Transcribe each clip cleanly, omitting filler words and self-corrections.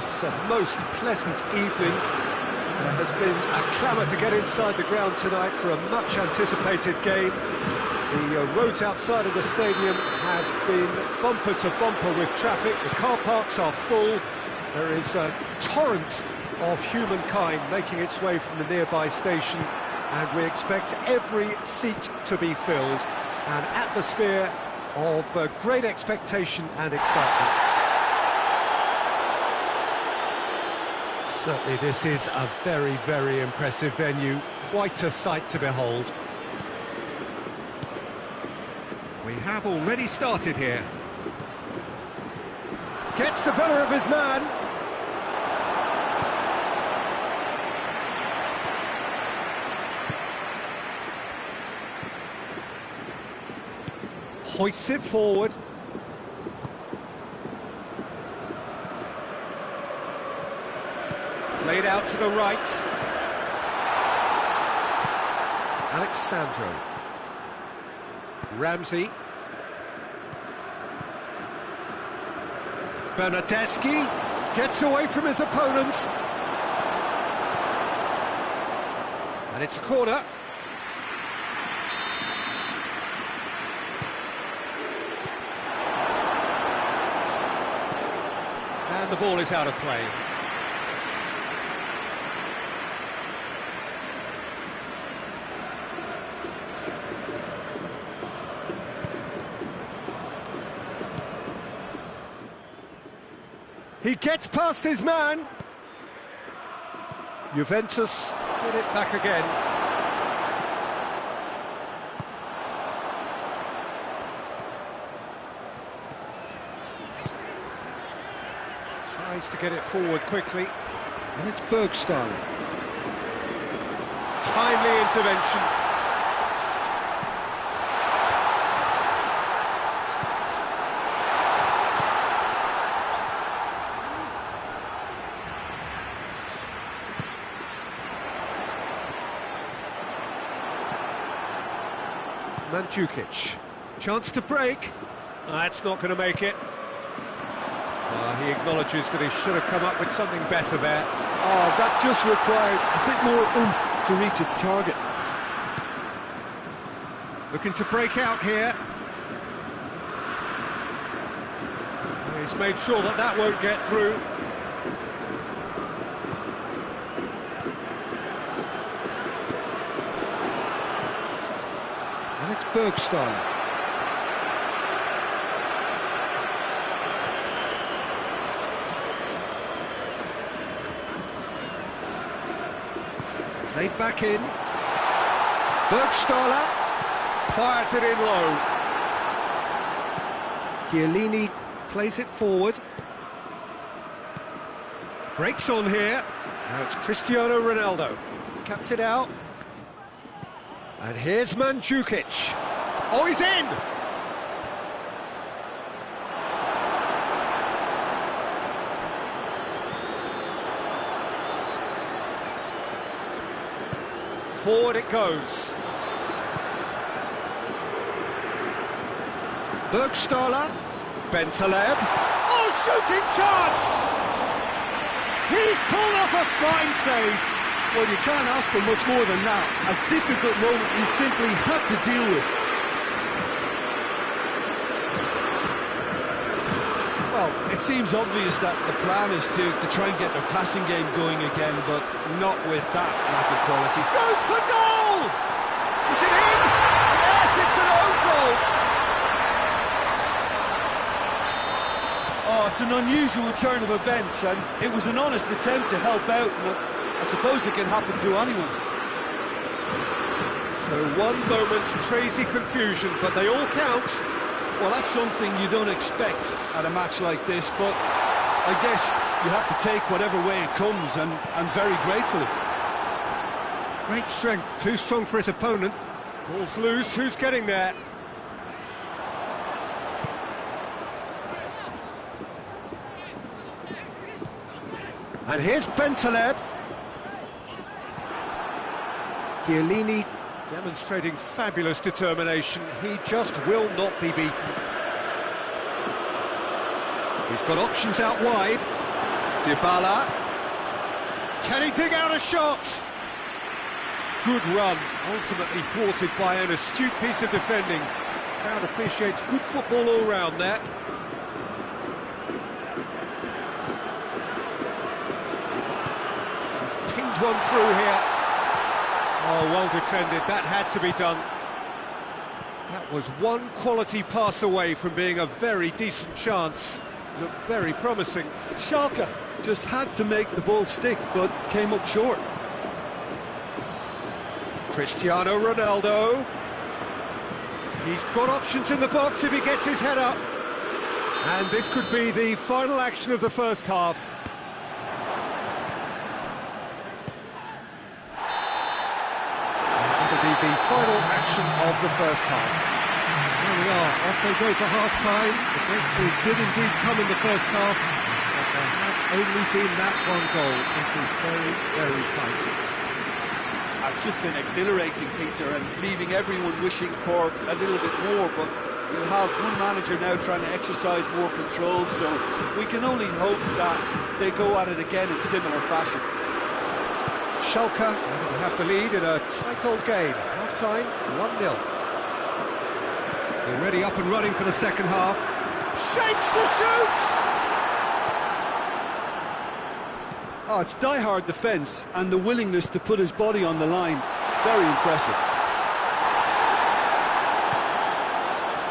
this most pleasant evening. There has been a clamour to get inside the ground tonight for a much-anticipated game. The roads outside of the stadium have been bumper to bumper with traffic. The car parks are full. There is a torrent of humankind making its way from the nearby station, and we expect every seat to be filled. An atmosphere of great expectation and excitement. Certainly this is a very, very impressive venue, quite a sight to behold. We have already started here. Gets the better of his man. Hoists it forward. Played out to the right. Alexandro. Ramsey. Bernardeschi gets away from his opponent. And it's a corner. And the ball is out of play. He gets past his man. Juventus get it back again. Tries to get it forward quickly. And it's Bergstaller. Timely intervention. Mandzukic, chance to break. That's not going to make it. He acknowledges that he should have come up with something better there. Oh, that just required a bit more oomph to reach its target. Looking to break out here. He's made sure that that won't get through. And it's Bergstaller. Played back in. Bergstaller fires it in low. Chiellini plays it forward. Breaks on here. Now it's Cristiano Ronaldo. Cuts it out. And here's Mandzukic. Oh, he's in! Forward it goes. Bergstaller. Bentaleb. Oh, shooting chance! He's pulled off a fine save. Well, you can't ask for much more than that. A difficult moment he simply had to deal with. Well, it seems obvious that the plan is to try and get their passing game going again, but not with that lack of quality. Goes for goal! Is it in? Yes, it's an own goal! Oh, it's an unusual turn of events, and it was an honest attempt to help out, and I suppose it can happen to anyone. So one moment's crazy confusion, but they all count. Well, that's something you don't expect at a match like this, but I guess you have to take whatever way it comes, and very gratefully. Great strength, too strong for his opponent. Ball's loose, who's getting there? And here's Bentaleb. Chiellini demonstrating fabulous determination. He just will not be beaten. He's got options out wide. Dybala. Can he dig out a shot? Good run, ultimately thwarted by an astute piece of defending. Crowd appreciates good football all round there. He's pinged one through here. Oh, well defended, that had to be done. That was one quality pass away from being a very decent chance. Looked very promising. Schalke just had to make the ball stick, but came up short. Cristiano Ronaldo. He's got options in the box if he gets his head up. And this could be the final action of the first half. That'll be the final action of the first half. There we are, off they go for half-time. The breakthrough did indeed come in the first half, but there has only been that one goal. It is very, very tight. It's just been exhilarating, Peter, and leaving everyone wishing for a little bit more, but we'll have one manager now trying to exercise more control, so we can only hope that they go at it again in similar fashion. Schalke have the lead in a tight old game. Half-time, 1-0. Already up and running for the second half. Shapes to shoot! Oh, it's die-hard defence and the willingness to put his body on the line. Very impressive.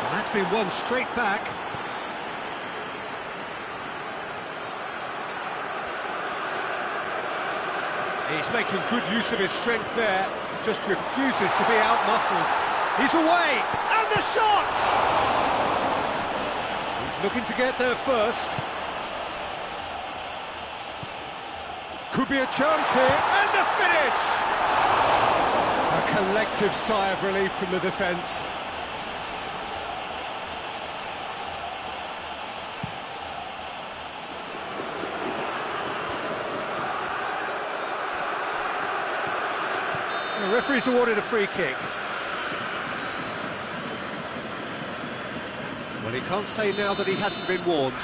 And that's been won straight back. He's making good use of his strength there. Just refuses to be out-muscled. He's away! And the shot! He's looking to get there first. Could be a chance here, and the finish! A collective sigh of relief from the defence. The referee's awarded a free kick. Well, he can't say now that he hasn't been warned.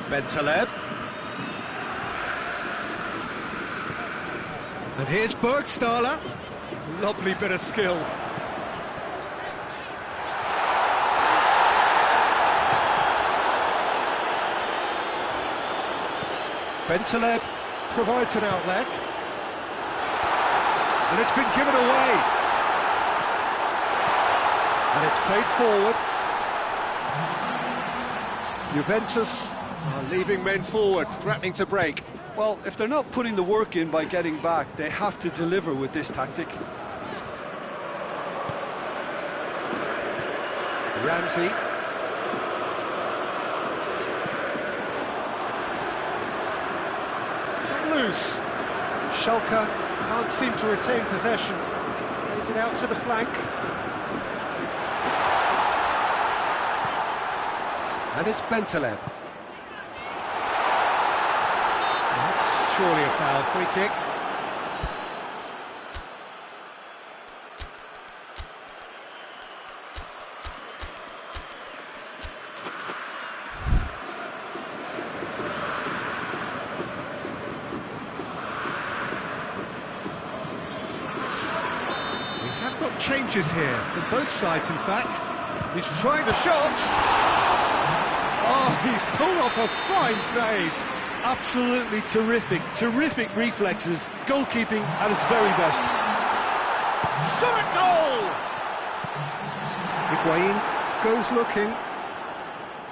Bentaleb. And here's Burgstaller. Lovely bit of skill. Bentaleb provides an outlet. And it's been given away. And it's played forward. Juventus are leaving men forward, threatening to break. Well, if they're not putting the work in by getting back, they have to deliver with this tactic. Ramsey. It's come loose. Schalke can't seem to retain possession. Plays it out to the flank. And it's Bentaleb. That's surely a foul, free kick. We have got changes here, from both sides in fact. He's trying the shot. Oh, he's pulled off a fine save. Absolutely terrific reflexes, goalkeeping at its very best. Shot at goal! Higuain goes looking.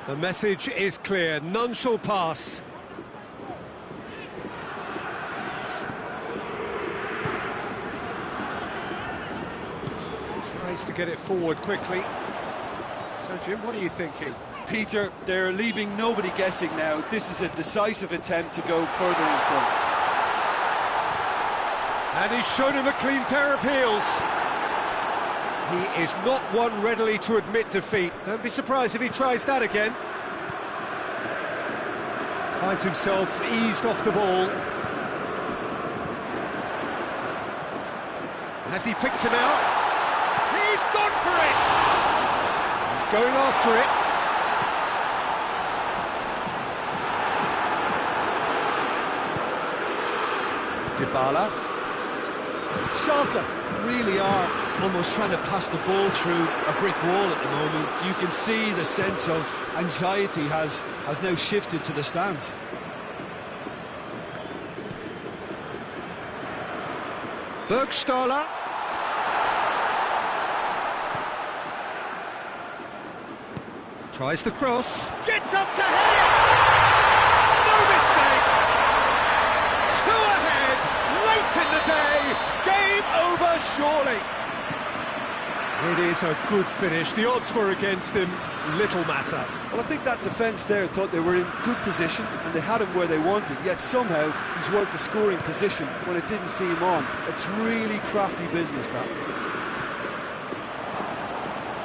The message is clear, none shall pass. Tries to get it forward quickly. So, Jim, what are you thinking? Peter, they're leaving nobody guessing now. This is a decisive attempt to go further in front. And he's shown him a clean pair of heels. He is not one readily to admit defeat. Don't be surprised if he tries that again. Finds himself eased off the ball. Has he picked him out? He's gone for it! He's going after it. Dybala. Schalke really are almost trying to pass the ball through a brick wall at the moment. You can see the sense of anxiety has now shifted to the stands. Burgstaller. Tries the cross. Gets up to head it! No mistake! Two ahead, late in the day. Game over, surely. It is a good finish. The odds were against him. Little matter. Well, I think that defence there thought they were in good position and they had him where they wanted, yet somehow he's worked the scoring position when it didn't see him on. It's really crafty business, that.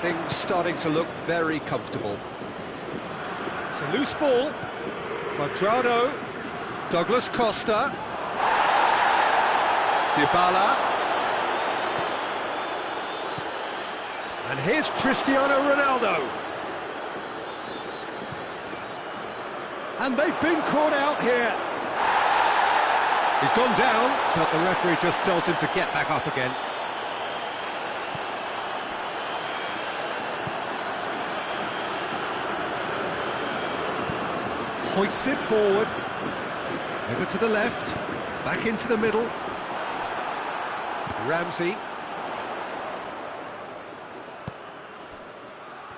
Things starting to look very comfortable. It's a loose ball. Cuadrado. Douglas Costa. Dybala. And here's Cristiano Ronaldo. And they've been caught out here. He's gone down, but the referee just tells him to get back up again. Hoists it forward. Over to the left. Back into the middle. Ramsey.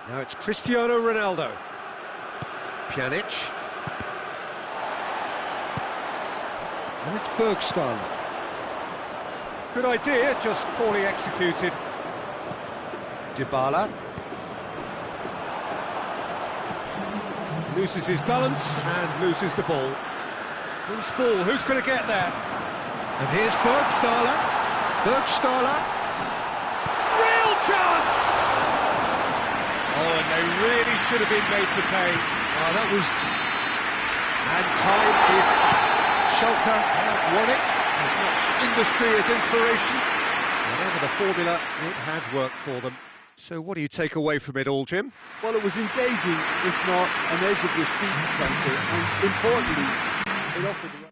Now it's Cristiano Ronaldo. Pjanic. And it's Burgstaller. Good idea, just poorly executed. Dybala. Loses his balance and loses the ball. Loose ball, who's going to get there? And here's Burgstaller. Burgstaller. Real chance! Oh, and they really should have been made to pay. Oh, that was... And time is up. Schalke have won it. As much industry as inspiration. Whatever the formula, it has worked for them. So what do you take away from it all, Jim? Well, it was engaging, if not an edge of your seat counter, and importantly, it offered the...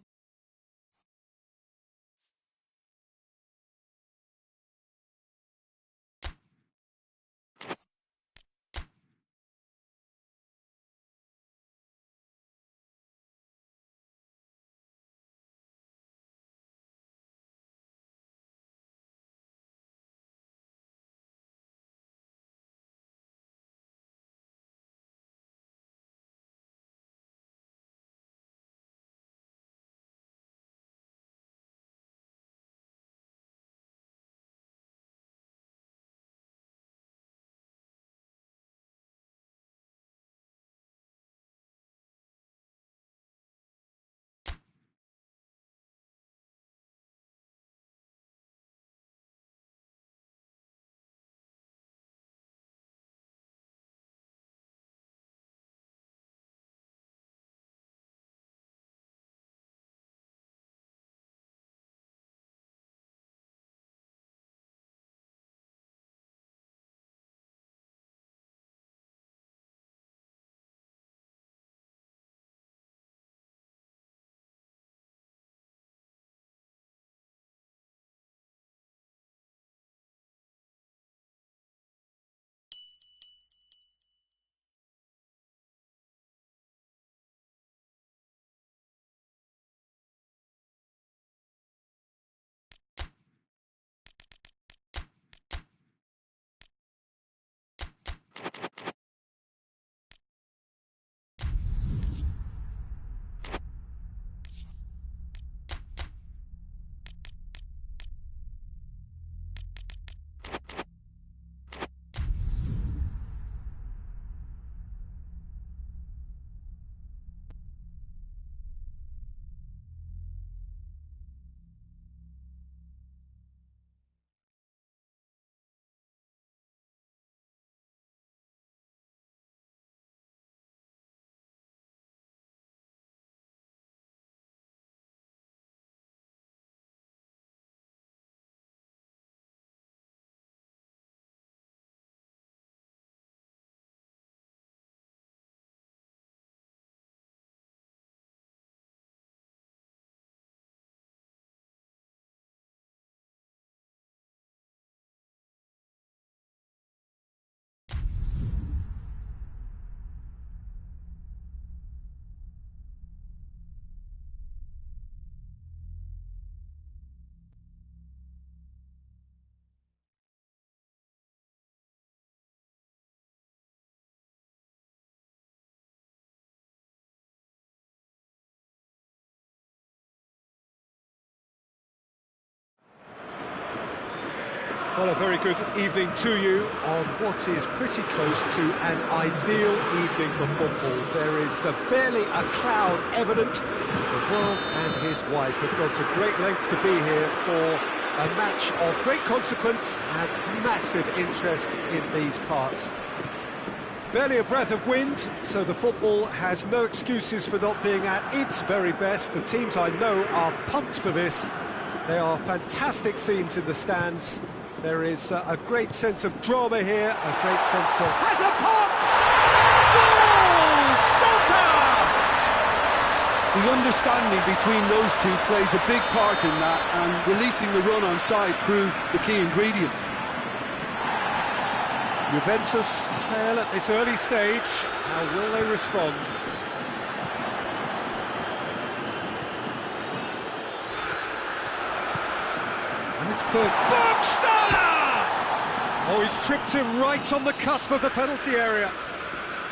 Well, a very good evening to you on what is pretty close to an ideal evening for football. There is barely a cloud evident. The world and his wife have gone to great lengths to be here for a match of great consequence and massive interest in these parts. Barely a breath of wind, so the football has no excuses for not being at its very best. The teams I know are pumped for this. There are fantastic scenes in the stands. There is a great sense of drama here, a great sense of... Has a pop! Goal! Schalke! The understanding between those two plays a big part in that, and releasing the run on side proved the key ingredient. Juventus trail at this early stage. How will they respond? And it's Burgstaller! Oh, he's tripped him right on the cusp of the penalty area.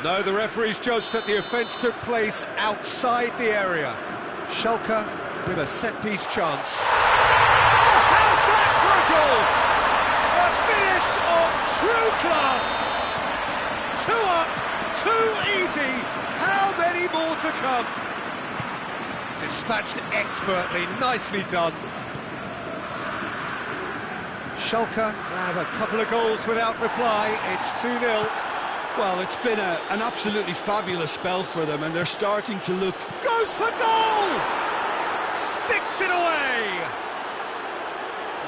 No, the referee's judged that the offence took place outside the area. Schalke with a set-piece chance. Oh, how's that for a goal? A finish of true class. 2 up, 2 easy. How many more to come? Dispatched expertly, nicely done. Schalke have a couple of goals without reply. It's 2-0. Well, it's been an absolutely fabulous spell for them, and they're starting to look... Goes for goal! Sticks it away!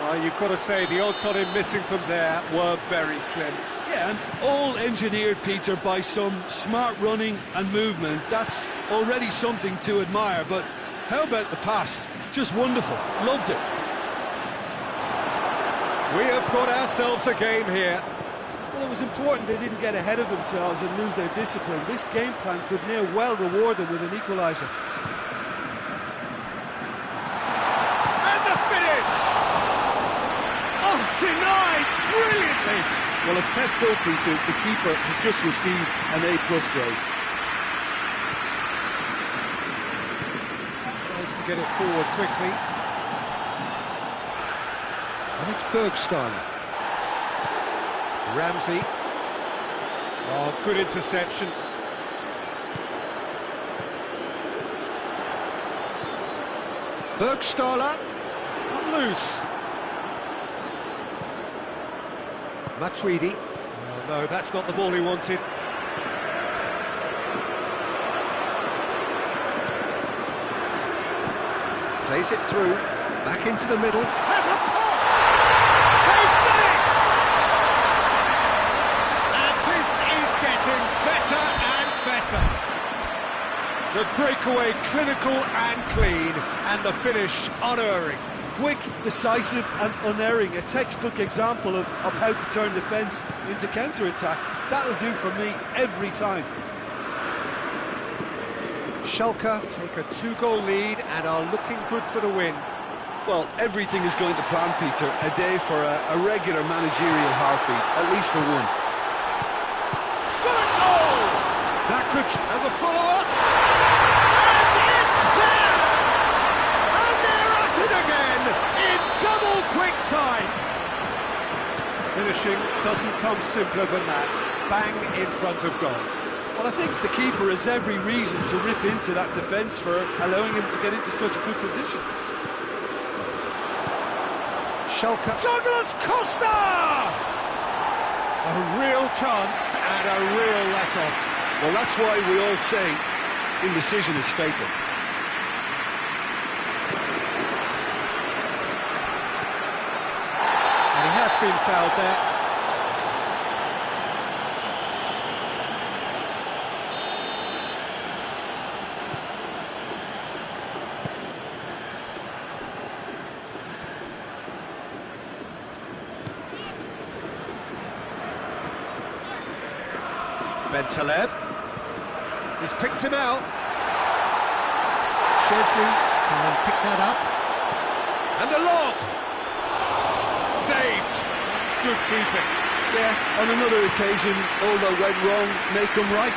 Well, you've got to say, the odds on him missing from there were very slim. Yeah, and all engineered, Peter, by some smart running and movement. That's already something to admire, but how about the pass? Just wonderful. Loved it. We have got ourselves a game here. Well, it was important they didn't get ahead of themselves and lose their discipline. This game plan could near well reward them with an equaliser. And the finish! Oh, denied brilliantly! Well, as tests go, Peter, the keeper has just received an A+ grade. Tries to get it forward quickly. And it's Burgstaller. Ramsey. Oh, good interception. Burgstaller. It's come loose. Matuidi. Oh, no, that's not the ball he wanted. Plays it through. Back into the middle. Has a pop! They've done it! And this is getting better and better. The breakaway clinical and clean, and the finish unerring. Quick, decisive and unerring. A textbook example of how to turn defence into counter-attack. That'll do for me every time. Schalke take a 2-goal lead and are looking good for the win. Well, everything is going to plan, Peter. A day for a regular managerial heartbeat, at least for one. Solid goal! That could... And the follow-up! And it's there! And they're at it again in double quick time! Finishing doesn't come simpler than that. Bang in front of goal. Well, I think the keeper has every reason to rip into that defence for allowing him to get into such a good position. Schalke. Douglas Costa! A real chance and a real let-off. Well, that's why we all say indecision is fatal. And he has been fouled there. Bentaleb. He's picked him out. Szczesny can pick that up. And the lob! Saved. That's good keeping. Yeah, on another occasion, all that went wrong may come right.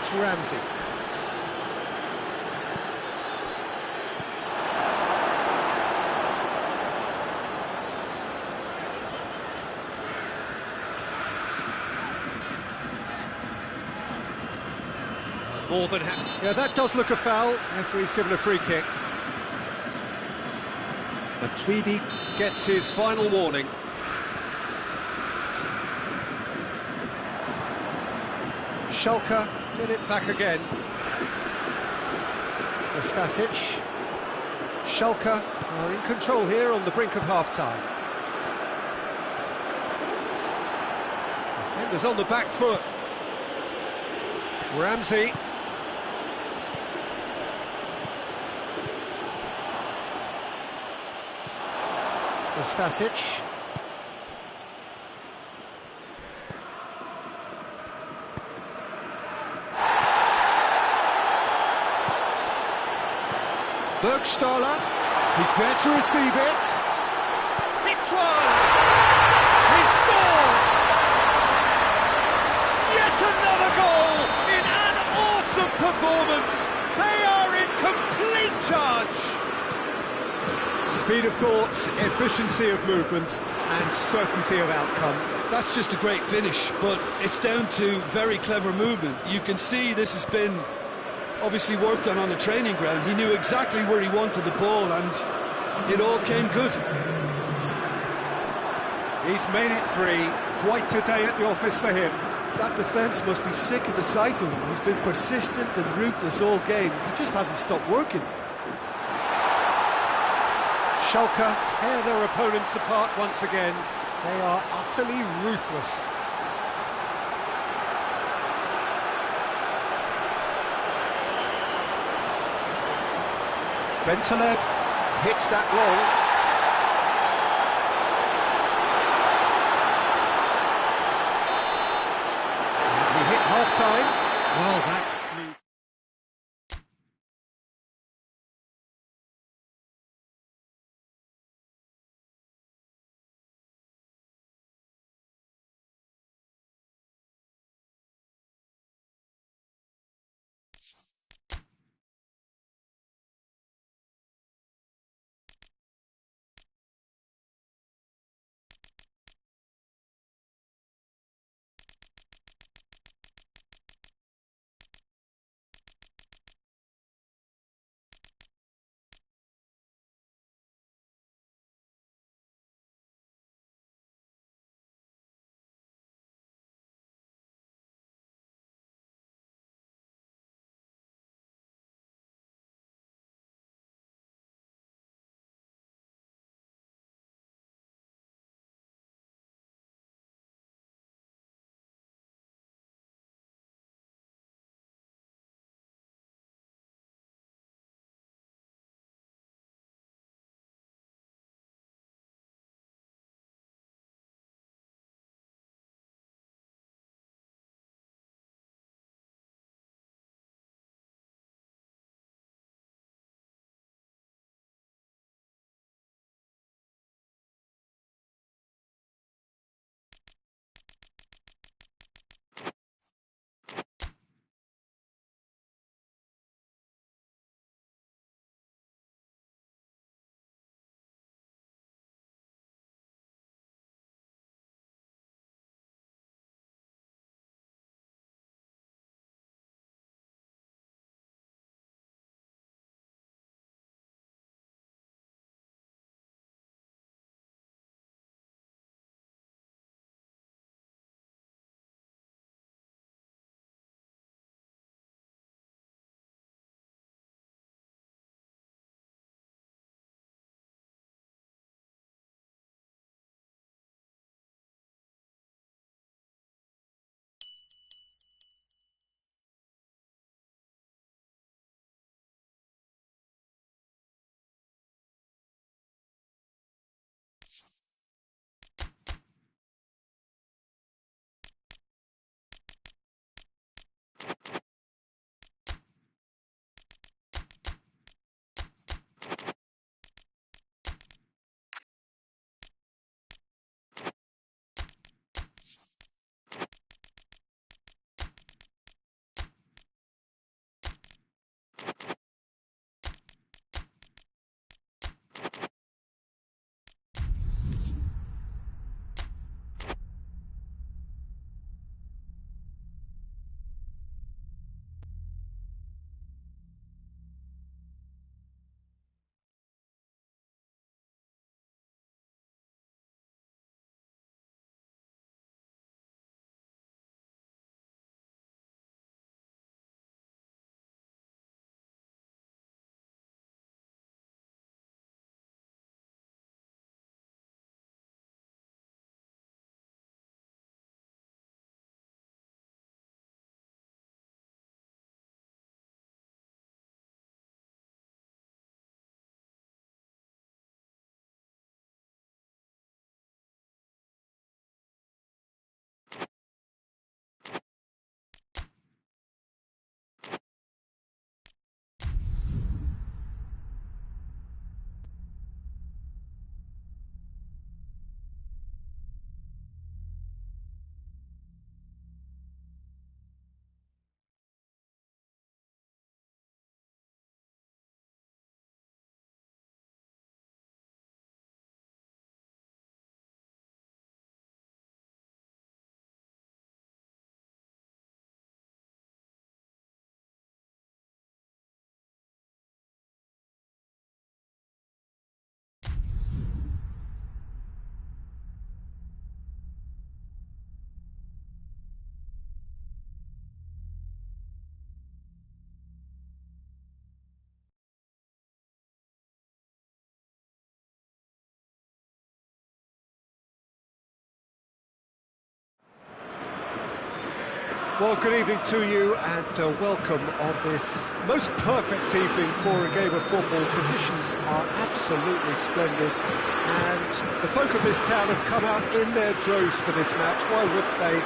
It's Ramsey. More than happy. Yeah, that does look a foul. Referee's given a free kick. Matuidi gets his final warning. Schalke get it back again. Nastasic. Schalke are in control here on the brink of half-time. Defenders on the back foot. Ramsey. Nastasic. Bergstaller, he's there to receive it. Hits one! He's scored! Yet another goal in an awesome performance! They are in complete charge! Speed of thought, efficiency of movement, and certainty of outcome. That's just a great finish, but it's down to very clever movement. You can see this has been obviously worked on the training ground. He knew exactly where he wanted the ball, and it all came good. He's made it 3. Quite a day at the office for him. That defence must be sick of the sight of him. He's been persistent and ruthless all game. He just hasn't stopped working. Schalke tear their opponents apart once again. They are utterly ruthless. Bentaleb hits that long. We hit half-time. Well, that Well, good evening to you and welcome on this most perfect evening for a game of football. Conditions are absolutely splendid and the folk of this town have come out in their droves for this match. Why wouldn't they?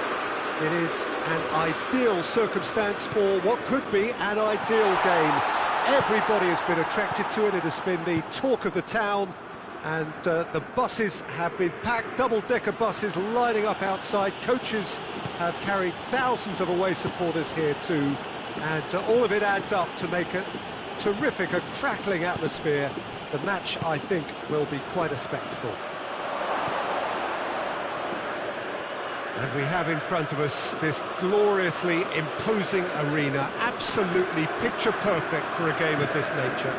It is an ideal circumstance for what could be an ideal game. Everybody has been attracted to it. It has been the talk of the town. And the buses have been packed, double-decker buses lining up outside. Coaches have carried thousands of away supporters here too. And all of it adds up to make a terrific, a crackling atmosphere. The match, I think, will be quite a spectacle. And we have in front of us this gloriously imposing arena, absolutely picture-perfect for a game of this nature.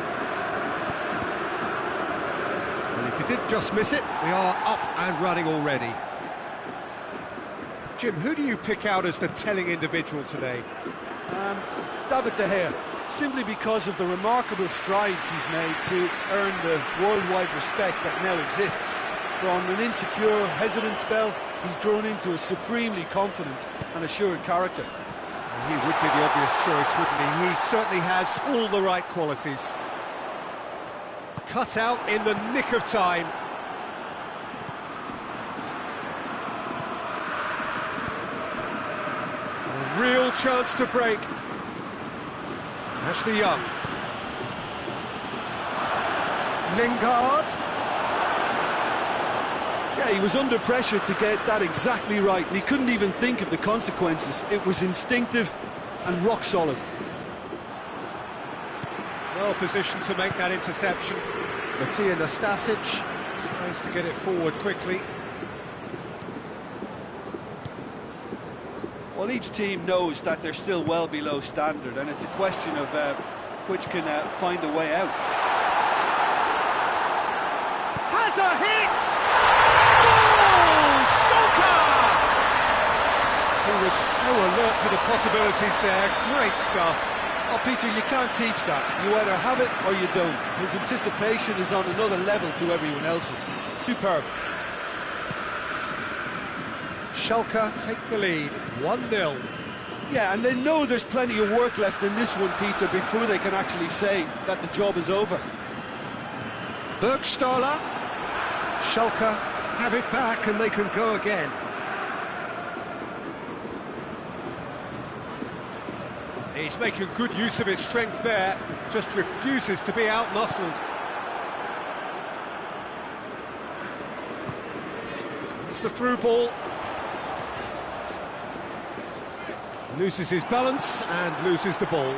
If you did just miss it, we are up and running already. Jim, who do you pick out as the telling individual today? David De Gea, simply because of the remarkable strides he's made to earn the worldwide respect that now exists. From an insecure, hesitant spell, he's grown into a supremely confident and assured character. He would be the obvious choice, wouldn't he? He certainly has all the right qualities. Cut out in the nick of time. A real chance to break. Ashley Young. Lingard. Yeah, he was under pressure to get that exactly right, and he couldn't even think of the consequences. It was instinctive and rock solid. Well positioned to make that interception. Matija Nastasic tries to get it forward quickly. Well, each team knows that they're still well below standard, and it's a question of which can find a way out. Has a hit! Goal! Schalke! He was so alert to the possibilities there. Great stuff. Oh, Peter, you can't teach that. You either have it or you don't. His anticipation is on another level to everyone else's. Superb. Schalke take the lead, 1-0. Yeah, and they know there's plenty of work left in this one, Peter, before they can actually say that the job is over. Burgstaller. Schalke have it back and they can go again. He's making good use of his strength there, just refuses to be out-muscled. It's the through ball. Loses his balance and loses the ball.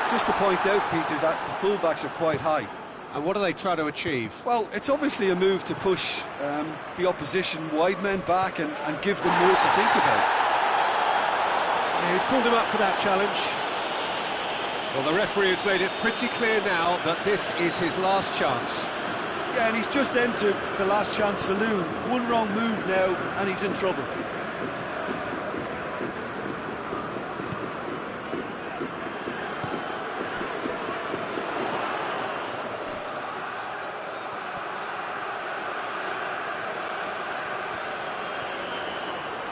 Just to point out, Peter, that the fullbacks are quite high. And what do they try to achieve? Well, it's obviously a move to push the opposition wide men back and give them more to think about. Yeah, he's pulled him up for that challenge. Well, the referee has made it pretty clear now that this is his last chance. Yeah, and he's just entered the last chance saloon. One wrong move now, and he's in trouble.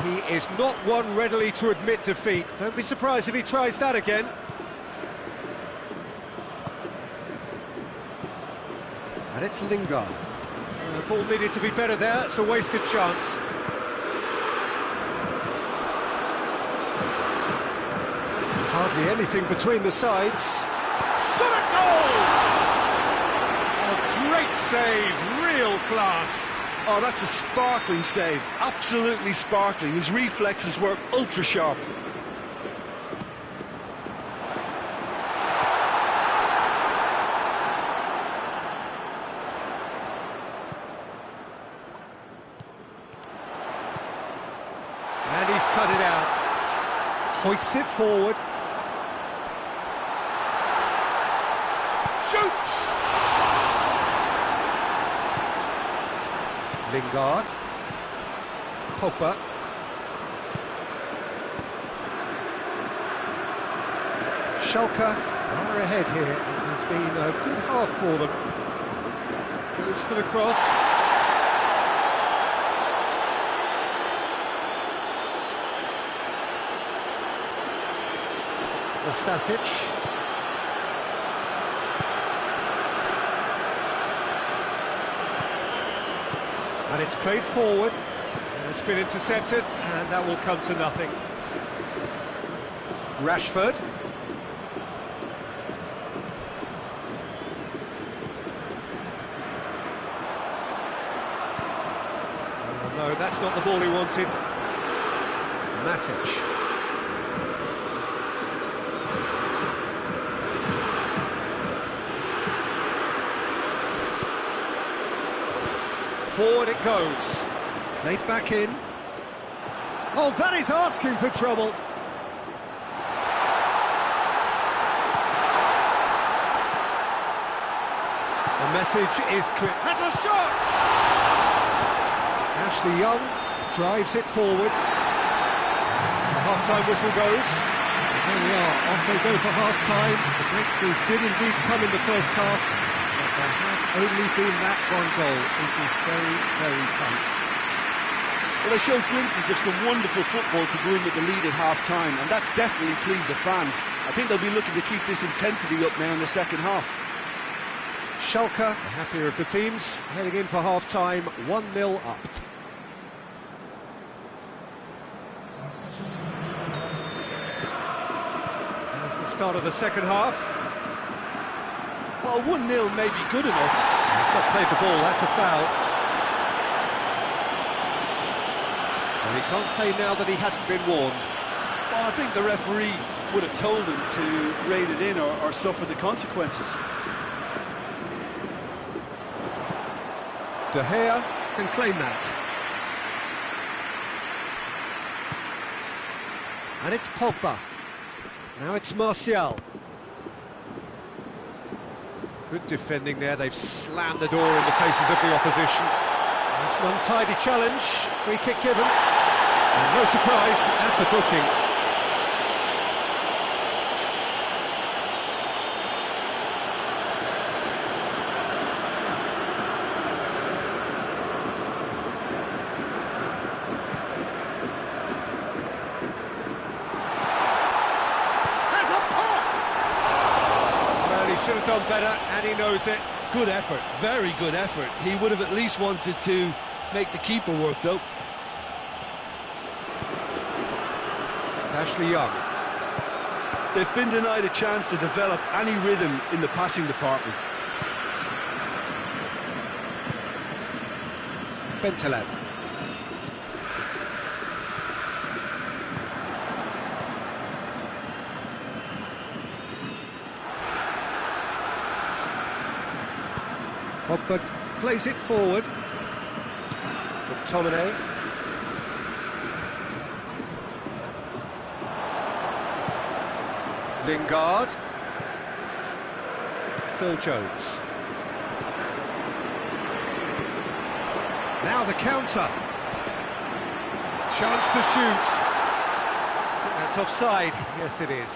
He is not one readily to admit defeat. Don't be surprised if he tries that again. And it's Lingard. The ball needed to be better there. It's a wasted chance. Hardly anything between the sides. Shot at goal! A great save, real class. Oh, that's a sparkling save, absolutely sparkling. His reflexes were ultra sharp. And he's cut it out. Hoists it forward. Shoots! Lingard. Pogba. Schalke are ahead here. It has been a good half for them. Goes for the cross. Stasic. And it's played forward. And it's been intercepted, and that will come to nothing. Rashford. Oh, no, that's not the ball he wanted. Matic. Forward it goes. Played back in. Oh, that is asking for trouble. The message is clear. Has a shot! Ashley Young drives it forward. The half-time whistle goes. There we are, off they go for half-time. The breakthrough did indeed come in the first half. There has only been that one goal. It is very, very tight. Well, they showed glimpses of some wonderful football to go in with the lead at half-time, and that's definitely pleased the fans. I think they'll be looking to keep this intensity up now in the second half. Schalke, the happier of the teams, heading in for half-time, 1-0 up. That's the start of the second half. Well, 1-0 may be good enough. He's not played the ball, that's a foul. And he can't say now that he hasn't been warned. Well, I think the referee would have told him to rate it in or suffer the consequences. De Gea can claim that. And it's Pogba. Now it's Martial. Good defending there, they've slammed the door in the faces of the opposition. It's an untidy challenge, free kick given. And no surprise, that's a booking. Should have done better, and he knows it. Good effort, very good effort. He would have at least wanted to make the keeper work, though. Ashley Young. They've been denied a chance to develop any rhythm in the passing department. Bentaleb. Pogba plays it forward. McTominay. Lingard. Phil Jones. Now the counter. Chance to shoot. That's offside. Yes, it is.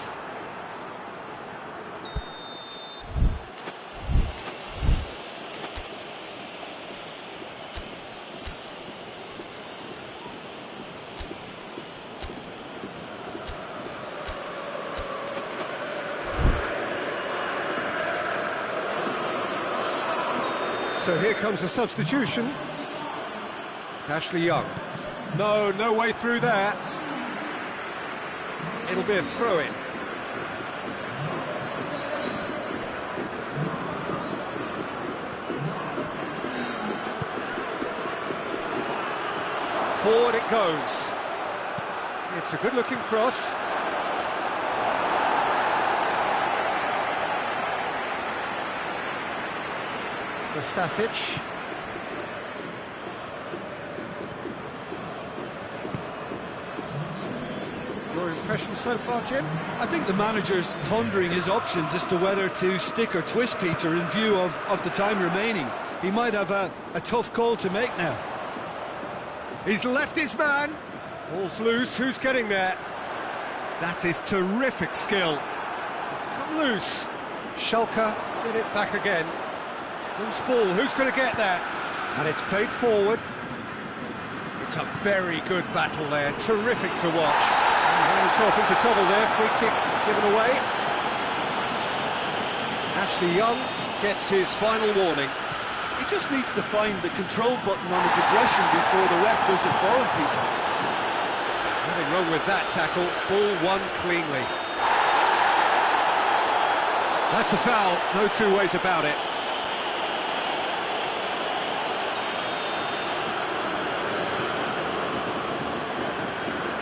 So here comes the substitution. Ashley Young. No way through there. It'll be a throw-in. Forward it goes. It's a good-looking cross. Stasic. Your impression so far, Jim? I think the manager's pondering his options as to whether to stick or twist Peter in view of the time remaining. He might have a tough call to make now. He's left his man. Ball's loose, who's getting there? That is terrific skill. It's come loose. Schalke get it back again. Loose ball, who's going to get that? And it's played forward. It's a very good battle there, terrific to watch. And ran himself into trouble there, free kick given away. Ashley Young gets his final warning. He just needs to find the control button on his aggression before the ref does it for him, Peter. Nothing wrong with that tackle, ball won cleanly. That's a foul, no two ways about it.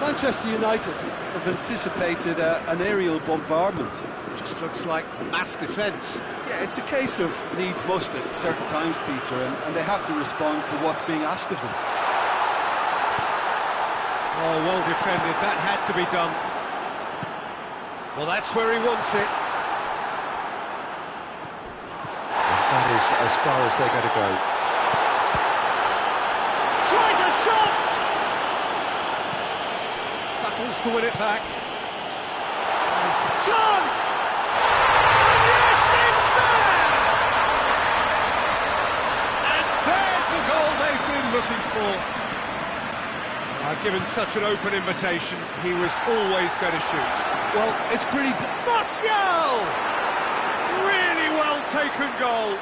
Manchester United have anticipated an aerial bombardment. Just looks like mass defence. Yeah, it's a case of needs must at certain times, Peter, and they have to respond to what's being asked of them. Oh, well defended, that had to be done. Well, that's where he wants it. That is as far as they're going to go. Tries a shot! Battles to win it back. There's the chance! And yes, it's there! And there's the goal they've been looking for. Given such an open invitation, he was always going to shoot. Well, it's pretty... Martial! Really well taken goal.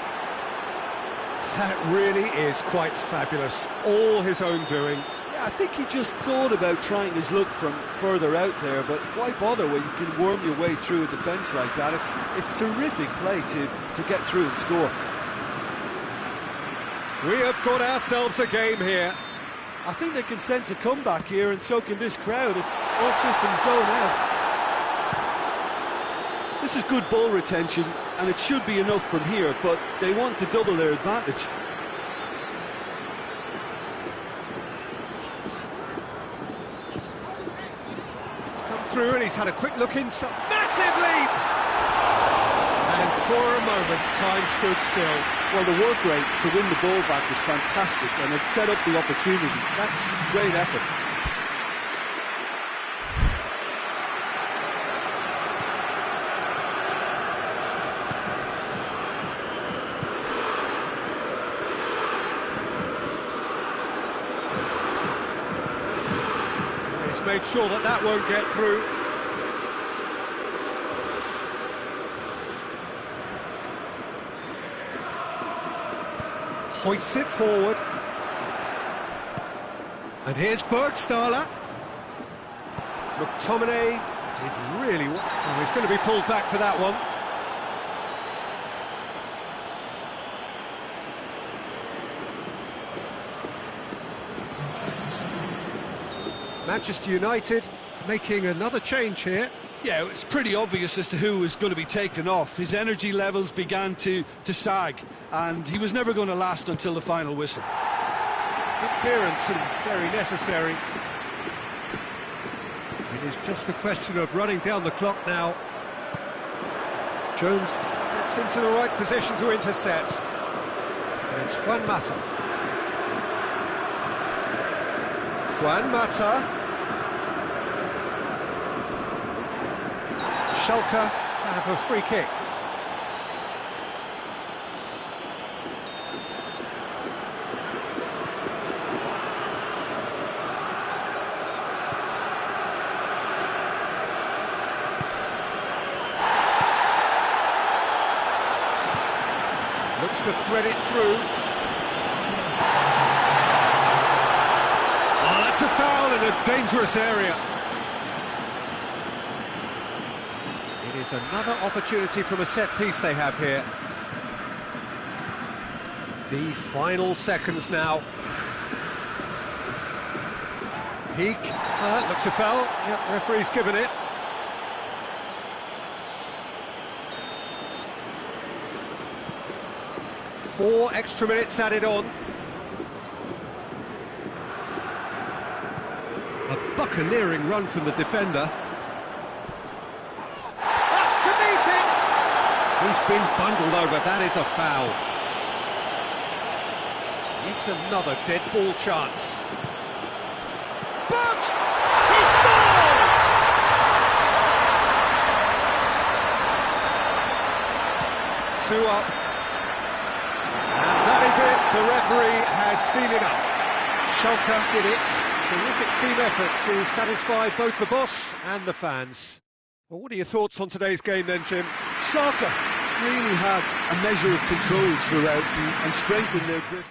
That really is quite fabulous. All his own doing. Yeah, I think he just thought about trying his luck from further out there, but why bother when you can worm your way through a defence like that? It's terrific play to get through and score. We have got ourselves a game here. I think they can sense a comeback here, and so can this crowd. It's all systems go now. This is good ball retention, and it should be enough from here, but they want to double their advantage. It's come through, and he's had a quick look inside. Massive leap! And for a moment, time stood still. Well, the work rate to win the ball back was fantastic, and it set up the opportunity. That's great effort. He's made sure that that won't get through. Hoists it forward. And here's Bergstaller. McTominay did really well. Oh, he's going to be pulled back for that one. Manchester United making another change here. Yeah, it's pretty obvious as to who was going to be taken off. His energy levels began to sag, and he was never going to last until the final whistle. Good clearance and very necessary. It is just a question of running down the clock now. Jones gets into the right position to intercept. And it's Juan Mata. Juan Mata. Schalke have a free kick. Looks to thread it through. Oh, that's a foul in a dangerous area. It is another opportunity from a set piece they have here. The final seconds now. Peak. Looks a foul. Yep, referee's given it. Four extra minutes added on. A buccaneering run from the defender. Up to meet it! He's been bundled over, that is a foul. It's another dead ball chance. But he scores! 2 up. seen enough. Schalke did it. Terrific team effort to satisfy both the boss and the fans. Well, what are your thoughts on today's game then, Jim? Schalke really had a measure of control throughout and strengthened their grip.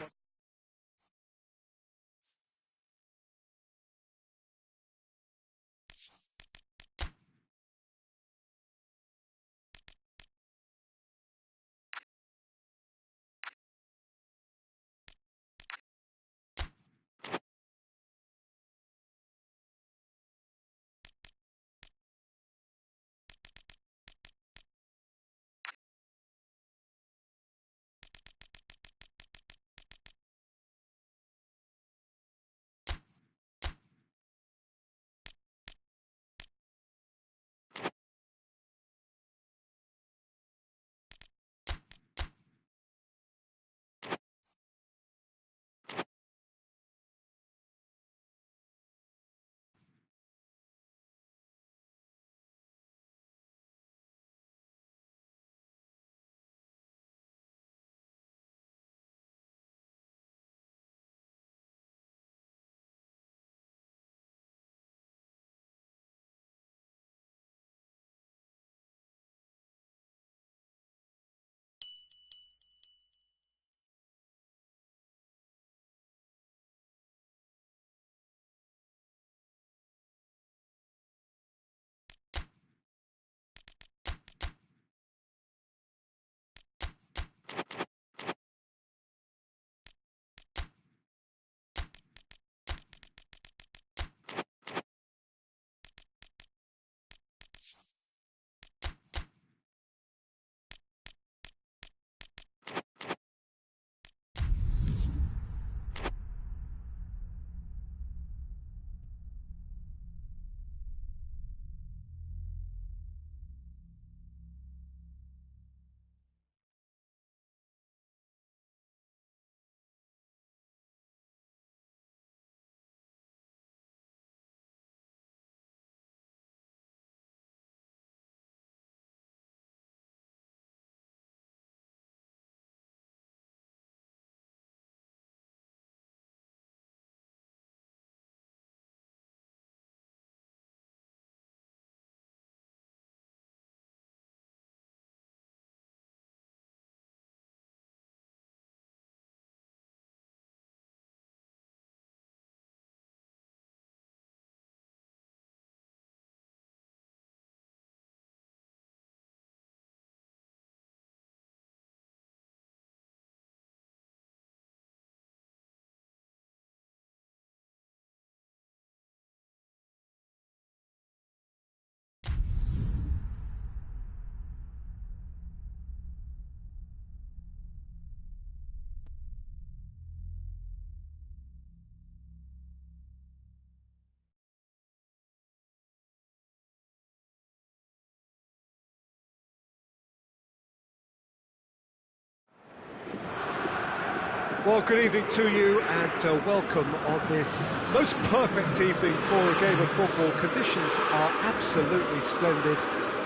Well, good evening to you and welcome on this most perfect evening for a game of football. Conditions are absolutely splendid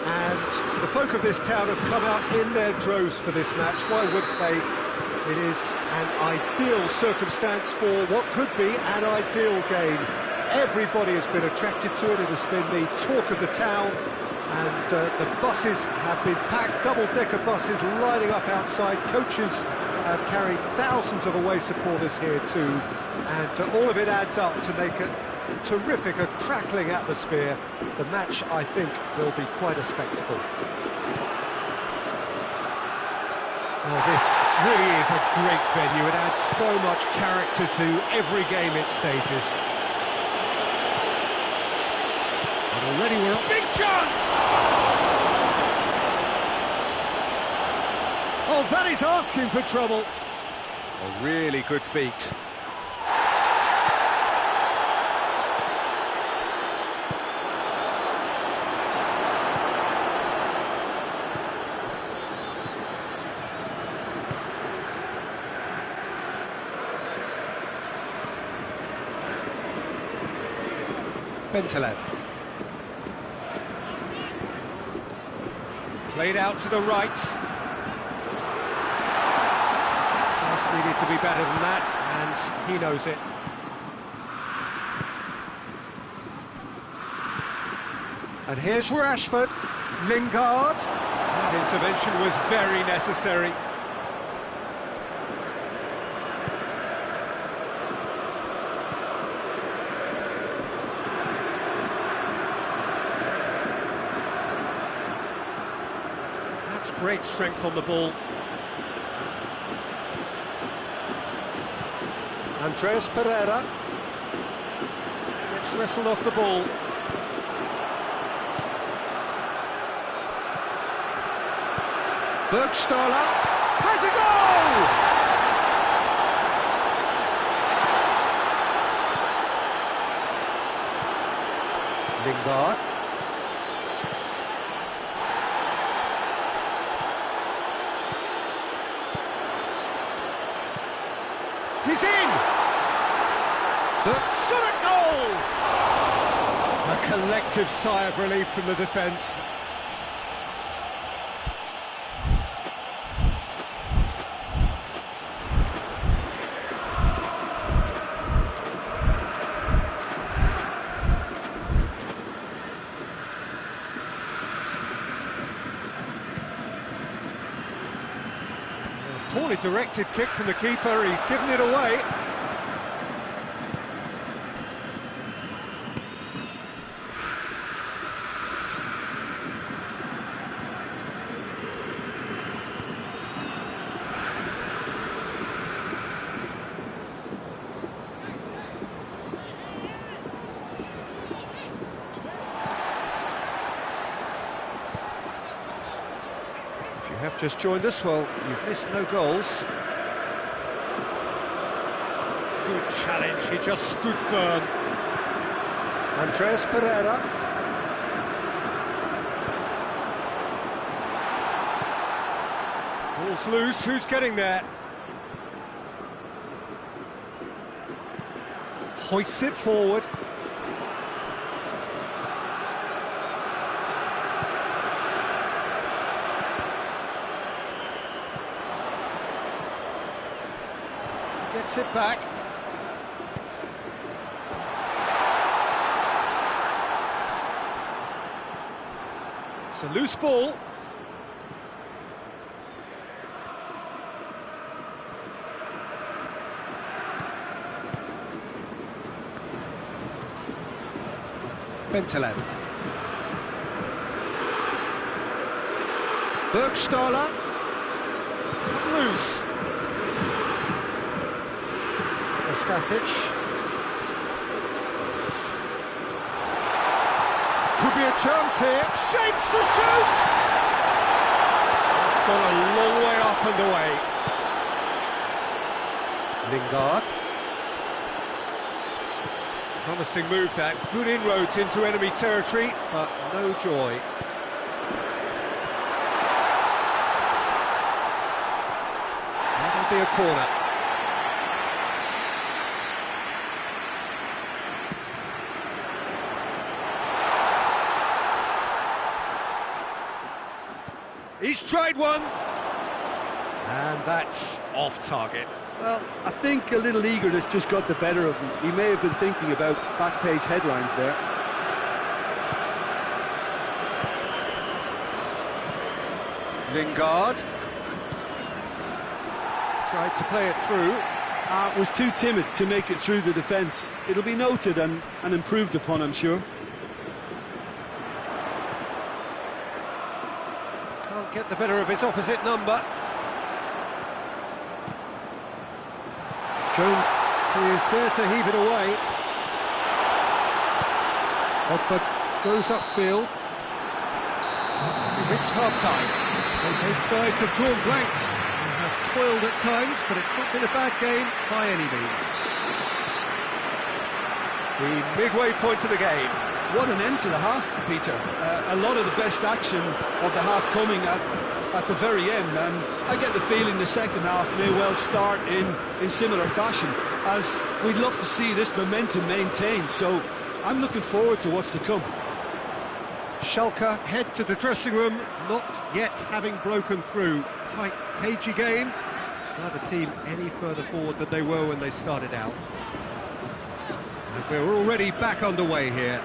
and the folk of this town have come out in their droves for this match. Why wouldn't they? It is an ideal circumstance for what could be an ideal game. Everybody has been attracted to it. It has been the talk of the town and the buses have been packed, double-decker buses lining up outside. Coaches have carried thousands of away supporters here too, and all of it adds up to make a terrific, a crackling atmosphere. The match, I think, will be quite a spectacle. Well, this really is a great venue. It adds so much character to every game it stages. And already we're a big chance! Oh, that is asking for trouble. A really good feat. Bentaleb. Played out to the right. Needed to be better than that, and and he knows it. And here's Rashford. Lingard. That intervention was very necessary. That's great strength on the ball. Andreas Pereira gets wrestled off the ball. Burgstaller has a goal! Lingard. He's in! The shot at goal! A collective sigh of relief from the defence. Poorly directed kick from the keeper, he's given it away. If you have just joined us, well, you've missed no goals. Good challenge, he just stood firm. Andreas Pereira. Ball's loose, who's getting there? Hoists it forward. Gets it back. It's a loose ball. Bentaleb. Burgstaller. It's come loose. Stasic. Could be a chance here. Shapes to shoot! It's gone a long way up and away. Lingard. Promising move that. Good inroads into enemy territory, but no joy. That'll be a corner. He's tried one, and that's off target. Well, I think a little eagerness just got the better of him. He may have been thinking about back page headlines there. Lingard tried to play it through. Was too timid to make it through the defence. It'll be noted and improved upon, I'm sure. Can't get the better of his opposite number. Jones is there to heave it away. Pogba goes upfield. We've reached half-time. Both sides have drawn blanks. They have toiled at times, but it's not been a bad game by any means. The midway point of the game. What an end to the half, Peter. A lot of the best action of the half coming at the very end, and I get the feeling the second half may well start in similar fashion, as we'd love to see this momentum maintained, so I'm looking forward to what's to come. Schalke head to the dressing room, not yet having broken through. Tight, cagey game, neither team any further forward than they were when they started out. And we're already back underway here.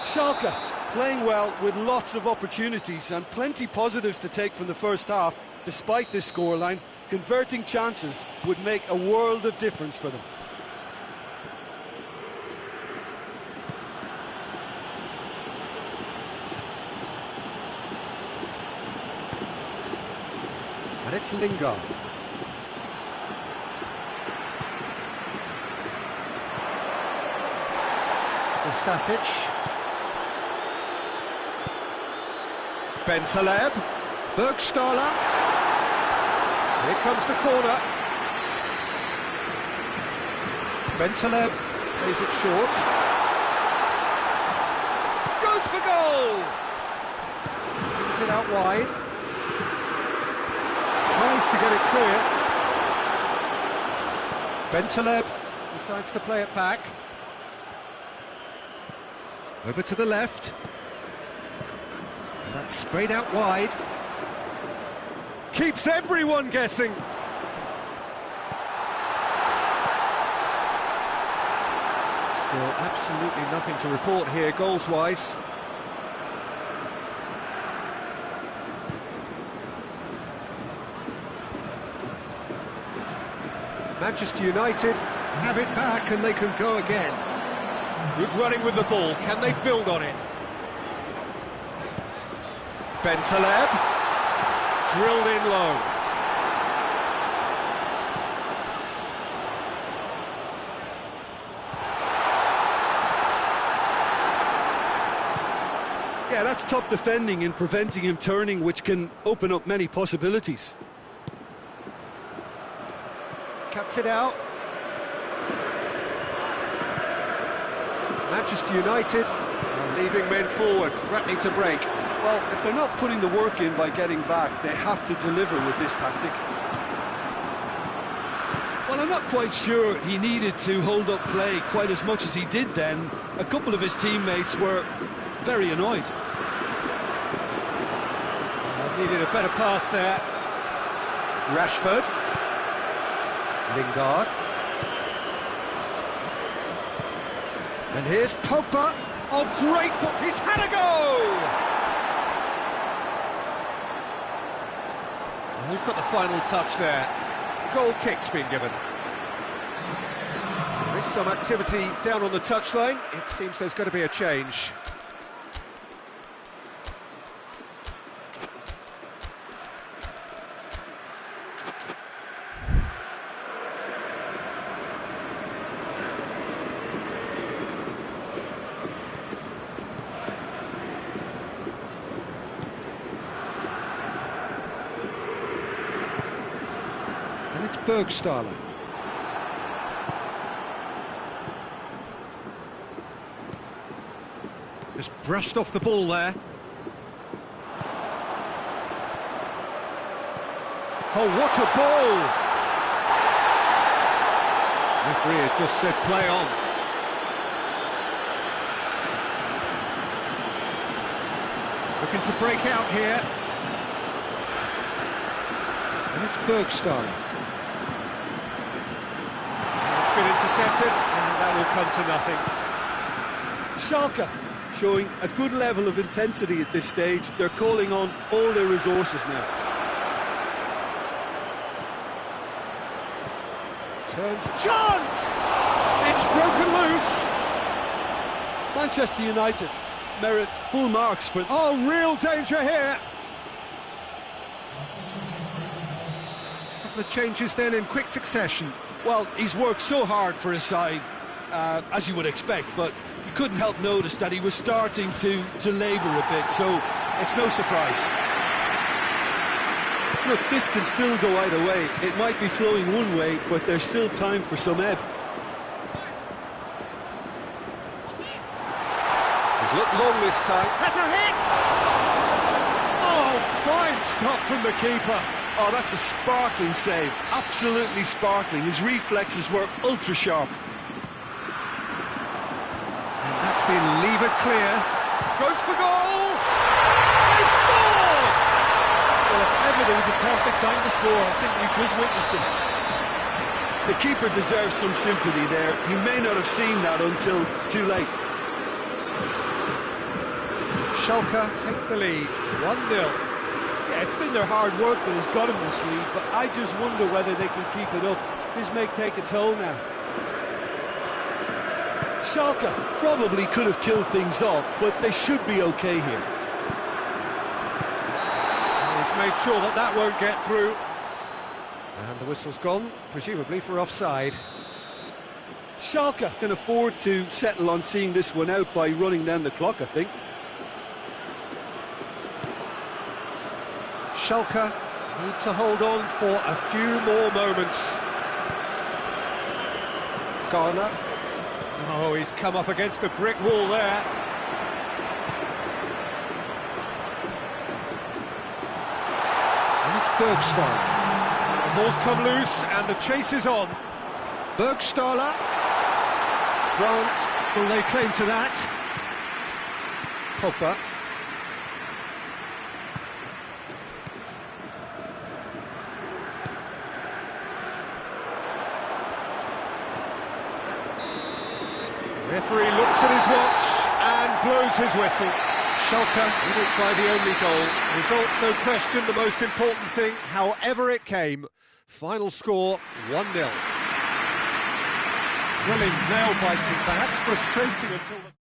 Schalke playing well with lots of opportunities and plenty positives to take from the first half. Despite this scoreline, converting chances would make a world of difference for them. And it's Lingard. Stasic. Bentaleb. Burgstaller. Here comes the corner. Bentaleb plays it short. Goes for goal! Brings it out wide. Tries to get it clear. Bentaleb decides to play it back. Over to the left. And that's sprayed out wide. Keeps everyone guessing. Still absolutely nothing to report here, goals-wise. Manchester United have it back and they can go again. Good running with the ball, can they build on it? Bentaleb, drilled in low. Yeah, that's top defending and preventing him turning, which can open up many possibilities. Cuts it out. Manchester United are leaving men forward, threatening to break. Well, if they're not putting the work in by getting back, they have to deliver with this tactic. Well, I'm not quite sure he needed to hold up play quite as much as he did then. A couple of his teammates were very annoyed. Needed a better pass there. Rashford. Lingard. And here's Pogba. Oh, great ball. He's had a go! And who's got the final touch there? Goal kick's been given. There's some activity down on the touchline. It seems there's going to be a change. And it's Burgstaller. Just brushed off the ball there. Oh, what a ball! Referee has just said play on. Looking to break out here. And it's Burgstaller. It's been intercepted, and that will come to nothing. Schalke showing a good level of intensity at this stage. They're calling on all their resources now. Turns, chance! It's broken loose! Manchester United merit full marks for... Oh, real danger here! A couple of changes then in quick succession. Well, he's worked so hard for his side, as you would expect, but you couldn't help notice that he was starting to labour a bit, so it's no surprise. Look, this can still go either way. It might be flowing one way, but there's still time for some ebb. He's looked long this time. Has a hit! Oh, fine stop from the keeper. Oh, that's a sparkling save. Absolutely sparkling. His reflexes were ultra-sharp. And that's been levered clear. Goes for goal! They scored! Well, if There was a perfect time to score. I think we just witnessed it. The keeper deserves some sympathy there. He may not have seen that until too late. Schalke take the lead, 1-0. Yeah, it's been their hard work that has got them this lead, but I just wonder whether they can keep it up. This may take a toll now. Schalke probably could have killed things off, but they should be okay here. He's made sure that that won't get through. And the whistle's gone, presumably for offside. Schalke can afford to settle on seeing this one out by running down the clock, I think. Schalke need to hold on for a few more moments. Garner. Oh, he's come up against a brick wall there. And it's Bergstaller. The ball's come loose and the chase is on. Bergstaller. Grant will lay claim to that. Pogba. Referee looks at his watch and blows his whistle. Schalke didn't by the only goal. Result, no question, the most important thing, however it came. Final score, 1-0. Thrilling, nail-biting, perhaps frustrating until the...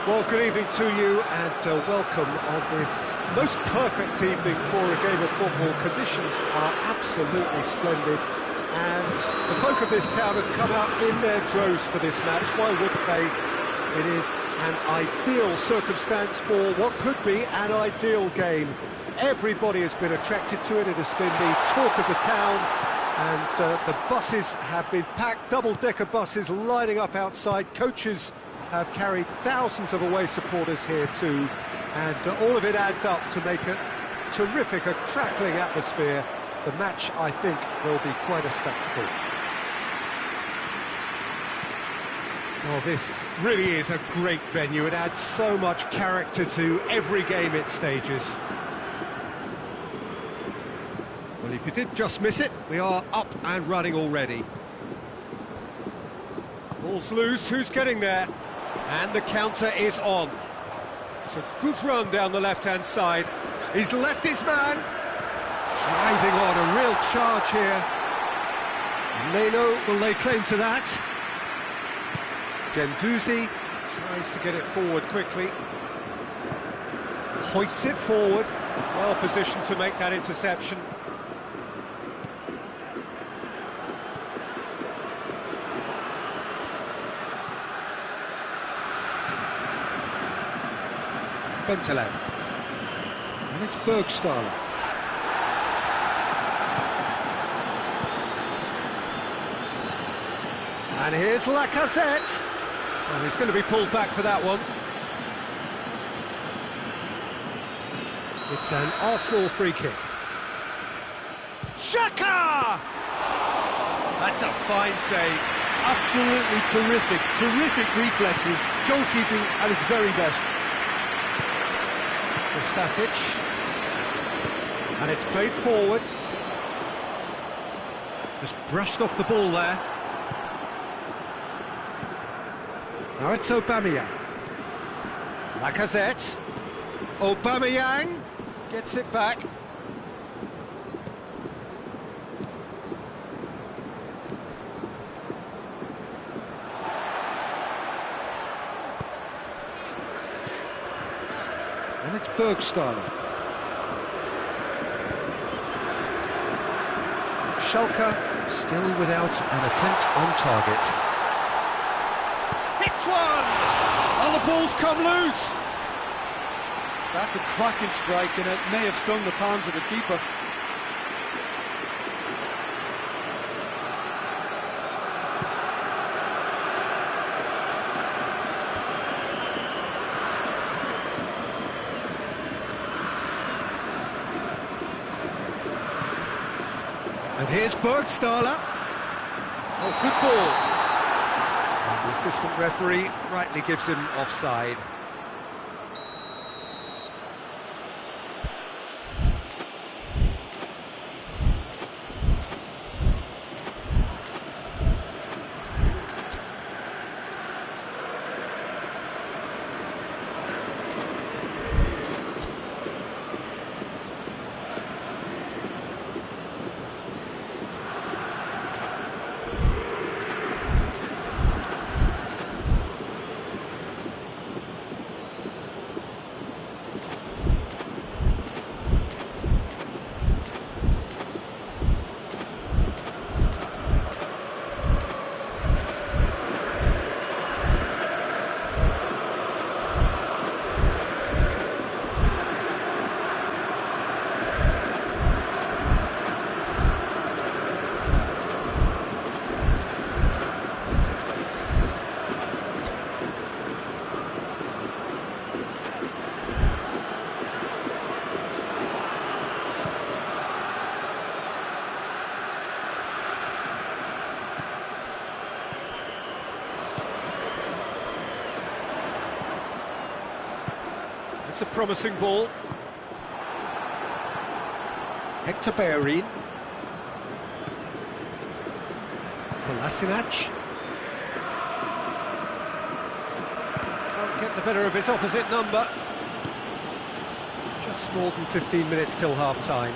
Well, good evening to you and welcome on this most perfect evening for a game of football. Conditions are absolutely splendid and the folk of this town have come out in their droves for this match. Why wouldn't they? It is an ideal circumstance for what could be an ideal game. Everybody has been attracted to it. It has been the talk of the town, and the buses have been packed, double-decker buses lining up outside. Coaches have carried thousands of away supporters here too, and all of it adds up to make a terrific, a crackling atmosphere. The match, I think, will be quite a spectacle. Oh, this really is a great venue. It adds so much character to every game it stages. Well, if you did just miss it, we are up and running already. Ball's loose, who's getting there? And the counter is on. It's a good run down the left-hand side. He's left his man. Driving on, a real charge here. Leno will lay claim to that. Guendouzi tries to get it forward quickly. Hoists it forward. Well positioned to make that interception. Bentaleb. And it's Bergstaller. And here's Lacazette. Oh, he's going to be pulled back for that one. It's an Arsenal free kick. Xhaka! That's a fine save. Absolutely terrific, terrific reflexes, goalkeeping at its very best. Stasic, and it's played forward. Just brushed off the ball there. Now it's Aubameyang. Lacazette. Aubameyang gets it back. And it's Bergstaller. Schalke still without an attempt on target. Hits one! And the ball's come loose! That's a cracking strike, and it may have stung the palms of the keeper. And here's Bergstaller. Oh, good ball. And the assistant referee rightly gives him offside. It's a promising ball. Hector Bellerin. Kolasinac. Can't get the better of his opposite number. Just more than 15 minutes till half-time.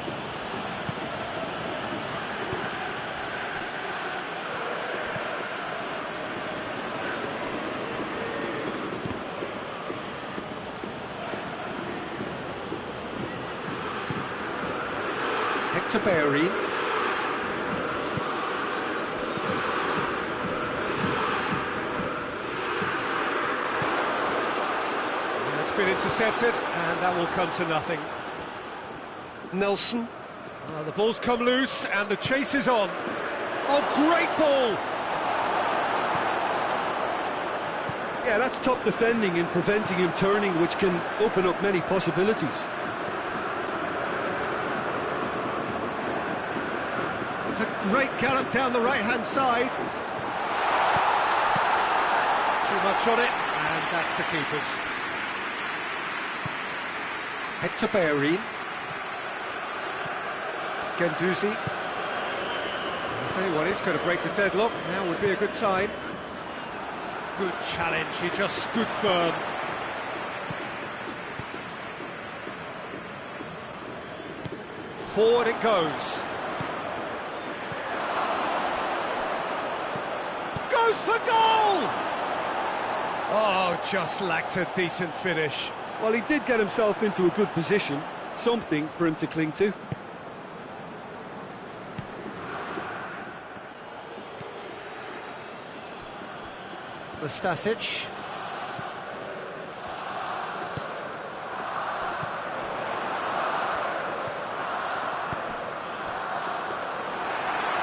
Hector Bellerin. been intercepted, and that will come to nothing. Nelson. The ball's come loose, and the chase is on. Oh, great ball! Yeah, that's top defending and preventing him turning, which can open up many possibilities. It's a great gallop down the right-hand side. Too much on it, and that's the keeper's. Hector Bellerin. Guendouzi. If anyone is going to break the deadlock, now would be a good time. Good challenge, he just stood firm. Forward it goes. Goes for goal! Oh, just lacked a decent finish. Well, he did get himself into a good position, something for him to cling to. Nastasic.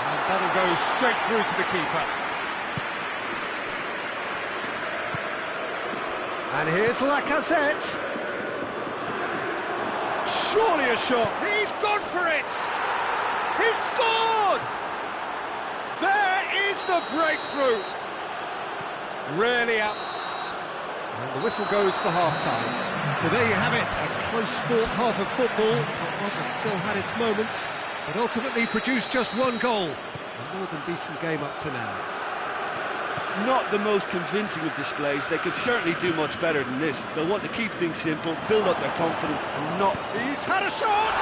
And that'll go straight through to the keeper. And here's Lacazette. Surely a shot. He's gone for it. He's scored. There is the breakthrough. Rarely out. And the whistle goes for half-time. So there you have it, a close-fought half of football. One that still had its moments, but ultimately produced just one goal. A more than decent game up to now. Not the most convincing of displays. They could certainly do much better than this. They'll want to keep things simple, build up their confidence, and not... He's had a shot!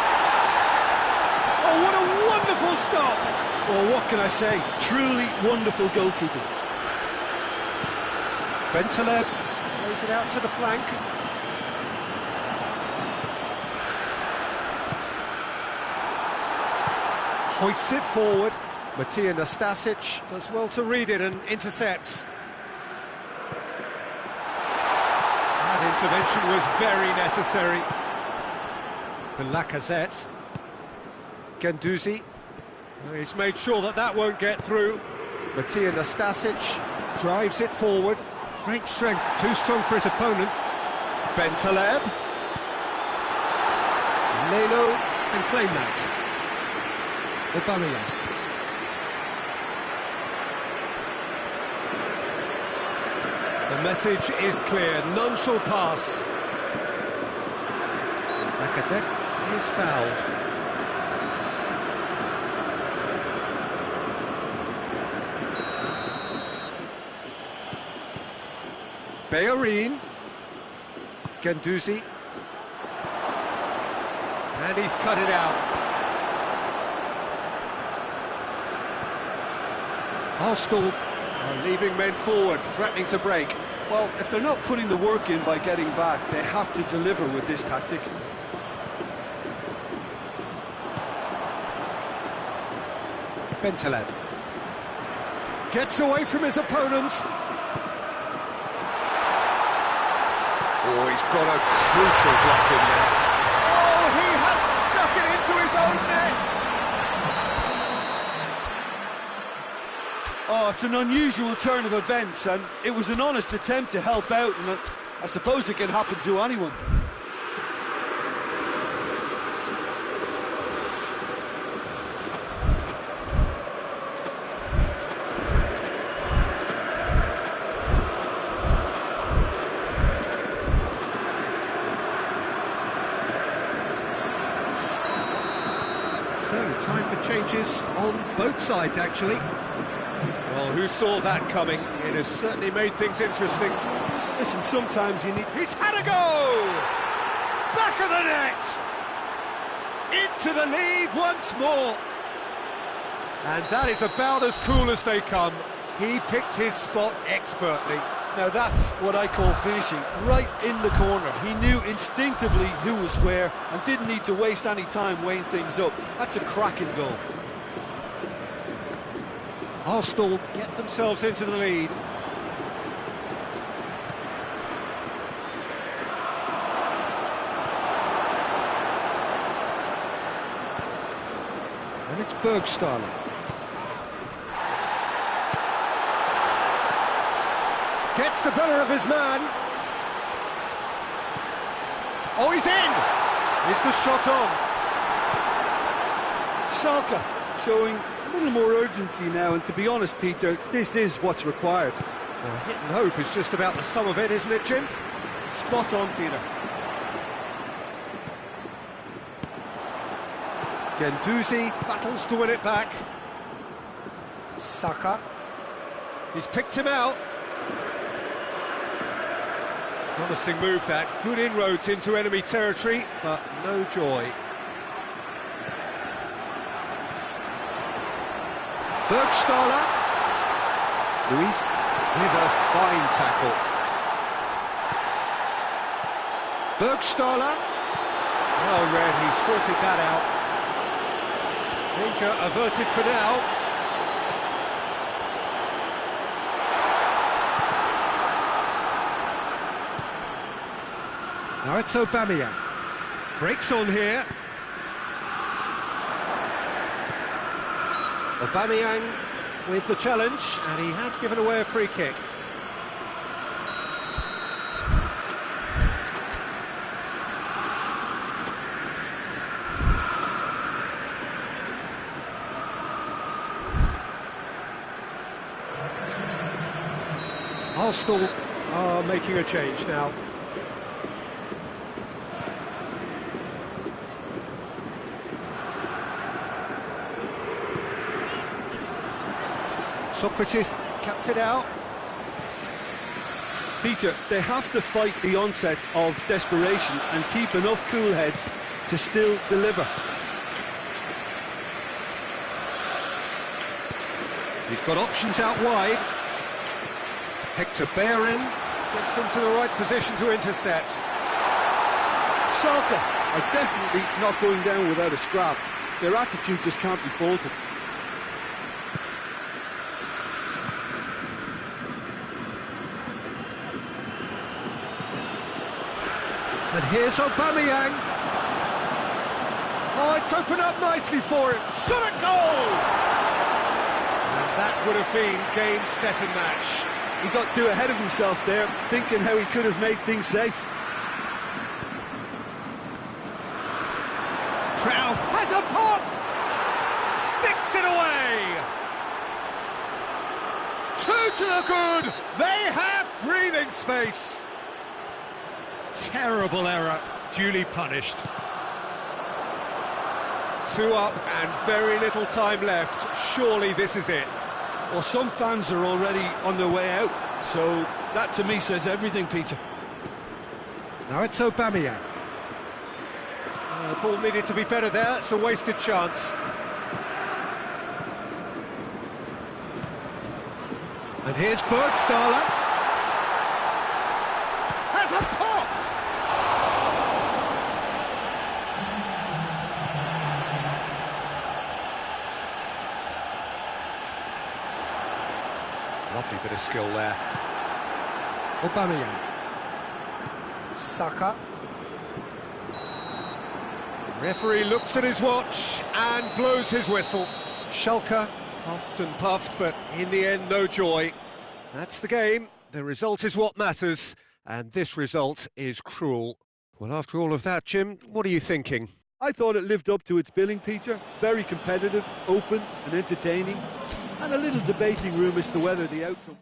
Oh, what a wonderful stop! Well, what can I say? Truly wonderful goalkeeping. Bentaleb plays it out to the flank. Hoists it forward. Matija Nastasic does well to read it and intercepts. That intervention was very necessary. And Lacazette. Guendouzi. He's made sure that that won't get through. Matija Nastasic drives it forward. Great strength, too strong for his opponent. Bentaleb. Leno can claim that. Aubameyang. The message is clear, none shall pass. Lacazette is fouled. Bellerin. Guendouzi. And he's cut it out. Arsenal are leaving men forward, threatening to break. Well, if they're not putting the work in by getting back, they have to deliver with this tactic. Bentaleb. Gets away from his opponents. Oh, he's got a crucial block in there. Oh, he has stuck it into his own net! Oh, it's an unusual turn of events, and it was an honest attempt to help out, and I suppose it can happen to anyone. So, time for changes on both sides, actually. Well, who saw that coming? It has certainly made things interesting. Listen, sometimes you need... He's had a go! Back of the net! Into the lead once more! And that is about as cool as they come. He picked his spot expertly. Now that's what I call finishing, right in the corner. He knew instinctively who was where and didn't need to waste any time weighing things up. That's a cracking goal. Arsenal get themselves into the lead. Bergstaller. Gets the better of his man. Oh, he's in! Is the shot on? Schalke showing a little more urgency now, and to be honest, Peter, this is what's required. Well, hit and hope is just about the sum of it, isn't it, Jim? Spot on, Peter. Guendouzi battles to win it back. Saka. He's picked him out. Promising move that. Good inroads into enemy territory, but no joy. Bergstaller. Luis with a fine tackle. Bergstaller. Well read, he sorted that out. Danger averted for now. Now it's Aubameyang. Breaks on here. Aubameyang with the challenge, and he has given away a free kick. Arsenal are making a change now. Socrates cuts it out. Peter, they have to fight the onset of desperation and keep enough cool heads to still deliver. He's got options out wide. Hector Bellerin gets into the right position to intercept. Schalke are definitely not going down without a scrap. Their attitude just can't be faulted. And here's Aubameyang. Oh, it's opened up nicely for him. Shot at goal! And that would have been game, set and match. He got too ahead of himself there, thinking how he could have made things safe. Trout has a pop! Sticks it away! Two to the good! They have breathing space! Terrible error, duly punished. Two up and very little time left. Surely this is it. Well, some fans are already on their way out, so that to me says everything, Peter. Now it's Aubameyang. Ball needed to be better there, it's a wasted chance. And here's Bergstaller. Has a pop! Lovely bit of skill there. Aubameyang. Saka. Referee looks at his watch and blows his whistle. Schalke puffed and puffed, but in the end, no joy. That's the game. The result is what matters, and this result is cruel. Well, after all of that, Jim, what are you thinking? I thought it lived up to its billing, Peter. Very competitive, open and entertaining, and a little debating room as to whether the outcome...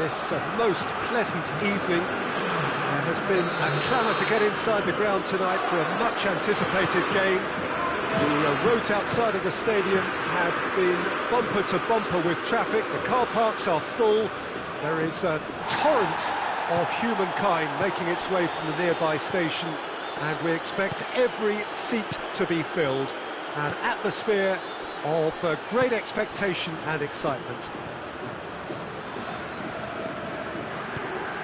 this most pleasant evening. There has been a clamour to get inside the ground tonight for a much-anticipated game. The roads outside of the stadium have been bumper to bumper with traffic. The car parks are full. There is a torrent of humankind making its way from the nearby station, and we expect every seat to be filled. An atmosphere of great expectation and excitement.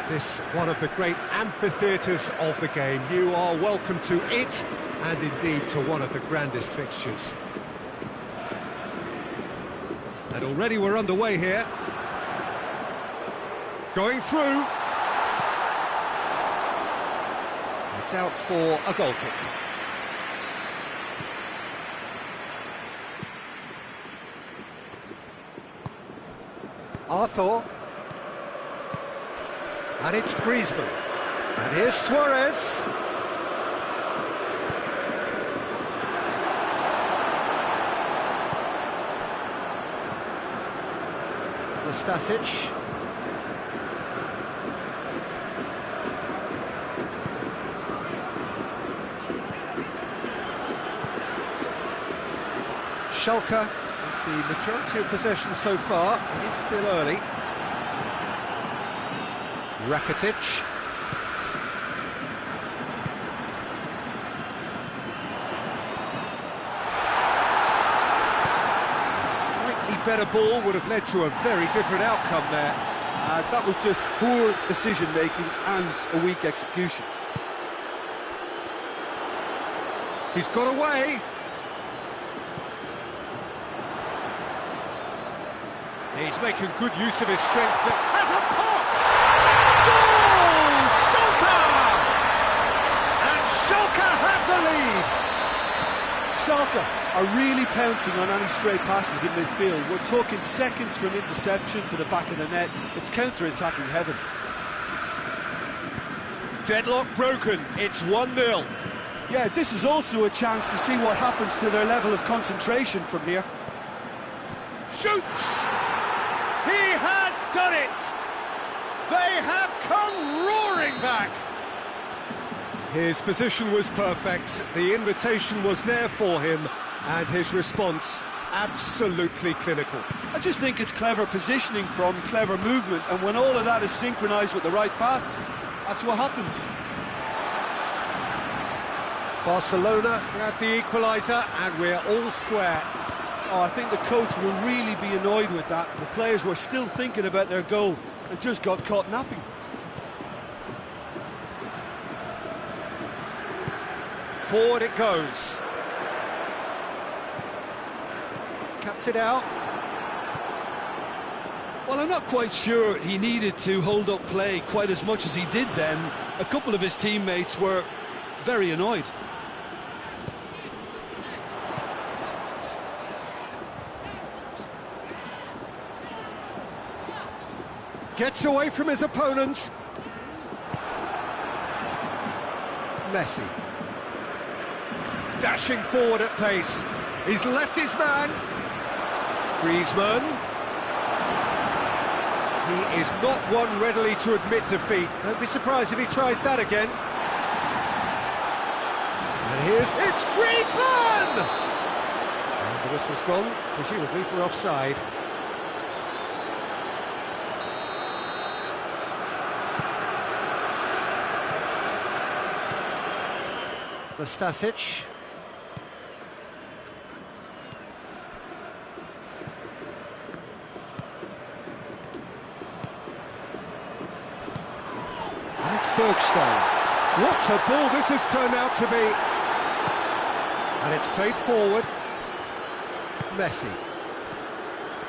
This one of the great amphitheatres of the game. You are welcome to it, and indeed to one of the grandest fixtures. And already we're underway here. Going through. It's out for a goal kick. Arthur. And it's Griezmann. And here's Suarez. Nastasic. Schalke, the majority of possession so far. It is still early. Rakitic. A slightly better ball would have led to a very different outcome there. That was just poor decision-making and a weak execution. He's got away. He's making good use of his strength. Has a pop! Goal! Schalke! And Schalke have the lead. Schalke are really pouncing on any stray passes in midfield. We're talking seconds from interception to the back of the net. It's counter-attacking heaven. Deadlock broken. It's 1-0. Yeah, this is also a chance to see what happens to their level of concentration from here. Shoots! He has done it! They have come roaring back! His position was perfect, the invitation was there for him, and his response absolutely clinical. I just think it's clever positioning from clever movement, and when all of that is synchronised with the right pass, that's what happens. Barcelona grab the equaliser, and we're all square. Oh, I think the coach will really be annoyed with that. The players were still thinking about their goal and just got caught napping. Forward it goes. Cuts it out. Well, I'm not quite sure he needed to hold up play quite as much as he did then. A couple of his teammates were very annoyed. Gets away from his opponent. Messi. Dashing forward at pace. He's left his man. Griezmann. He is not one readily to admit defeat. Don't be surprised if he tries that again. And it's Griezmann! And the whistle's gone, presumably for offside. Nastasic. And it's Bergstein. What a ball this has turned out to be. And it's played forward. Messi.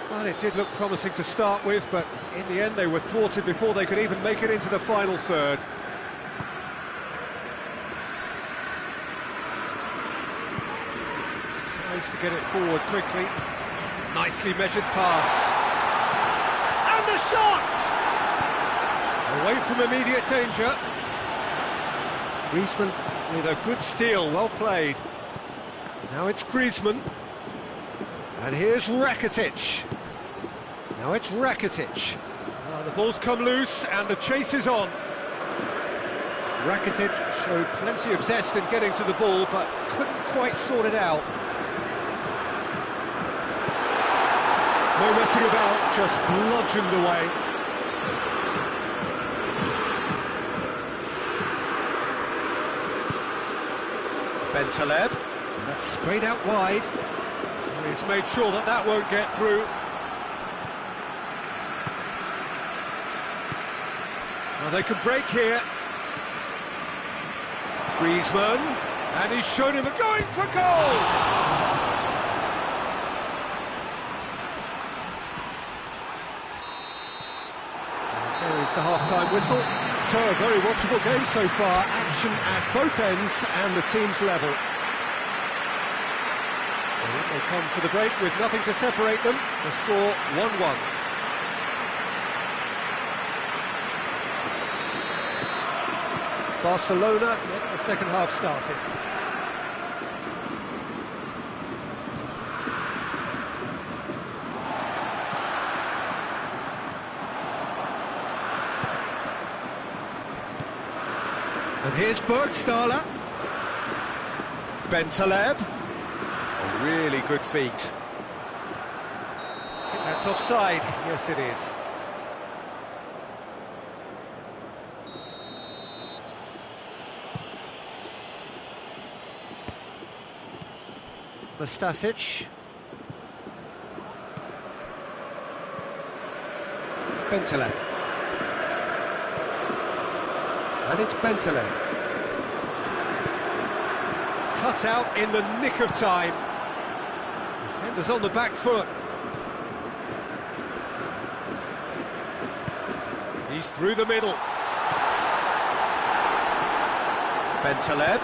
Well, it did look promising to start with, but in the end they were thwarted before they could even make it into the final third. To get it forward quickly. Nicely measured pass. And the shot! Away from immediate danger. Griezmann with a good steal, well played. Now it's Griezmann. And here's Rakitic. Now it's Rakitic. Well, the ball's come loose and the chase is on. Rakitic showed plenty of zest in getting to the ball, but couldn't quite sort it out. No messing about, just bludgeoned away. Bentaleb, and that's sprayed out wide. He's made sure that that won't get through. Well, they could break here. Griezmann, and he's shown him going for goal! There is the half-time whistle. So, a very watchable game so far. Action at both ends and the team's level. So they come for the break with nothing to separate them. The score 1-1. Barcelona get the second half started. And here's Bergstaller. Bentaleb. A really good feat. I think that's offside. Yes, it is. Nastasic. Bentaleb. And it's Bentaleb. Cut out in the nick of time. Defenders on the back foot. He's through the middle. Bentaleb.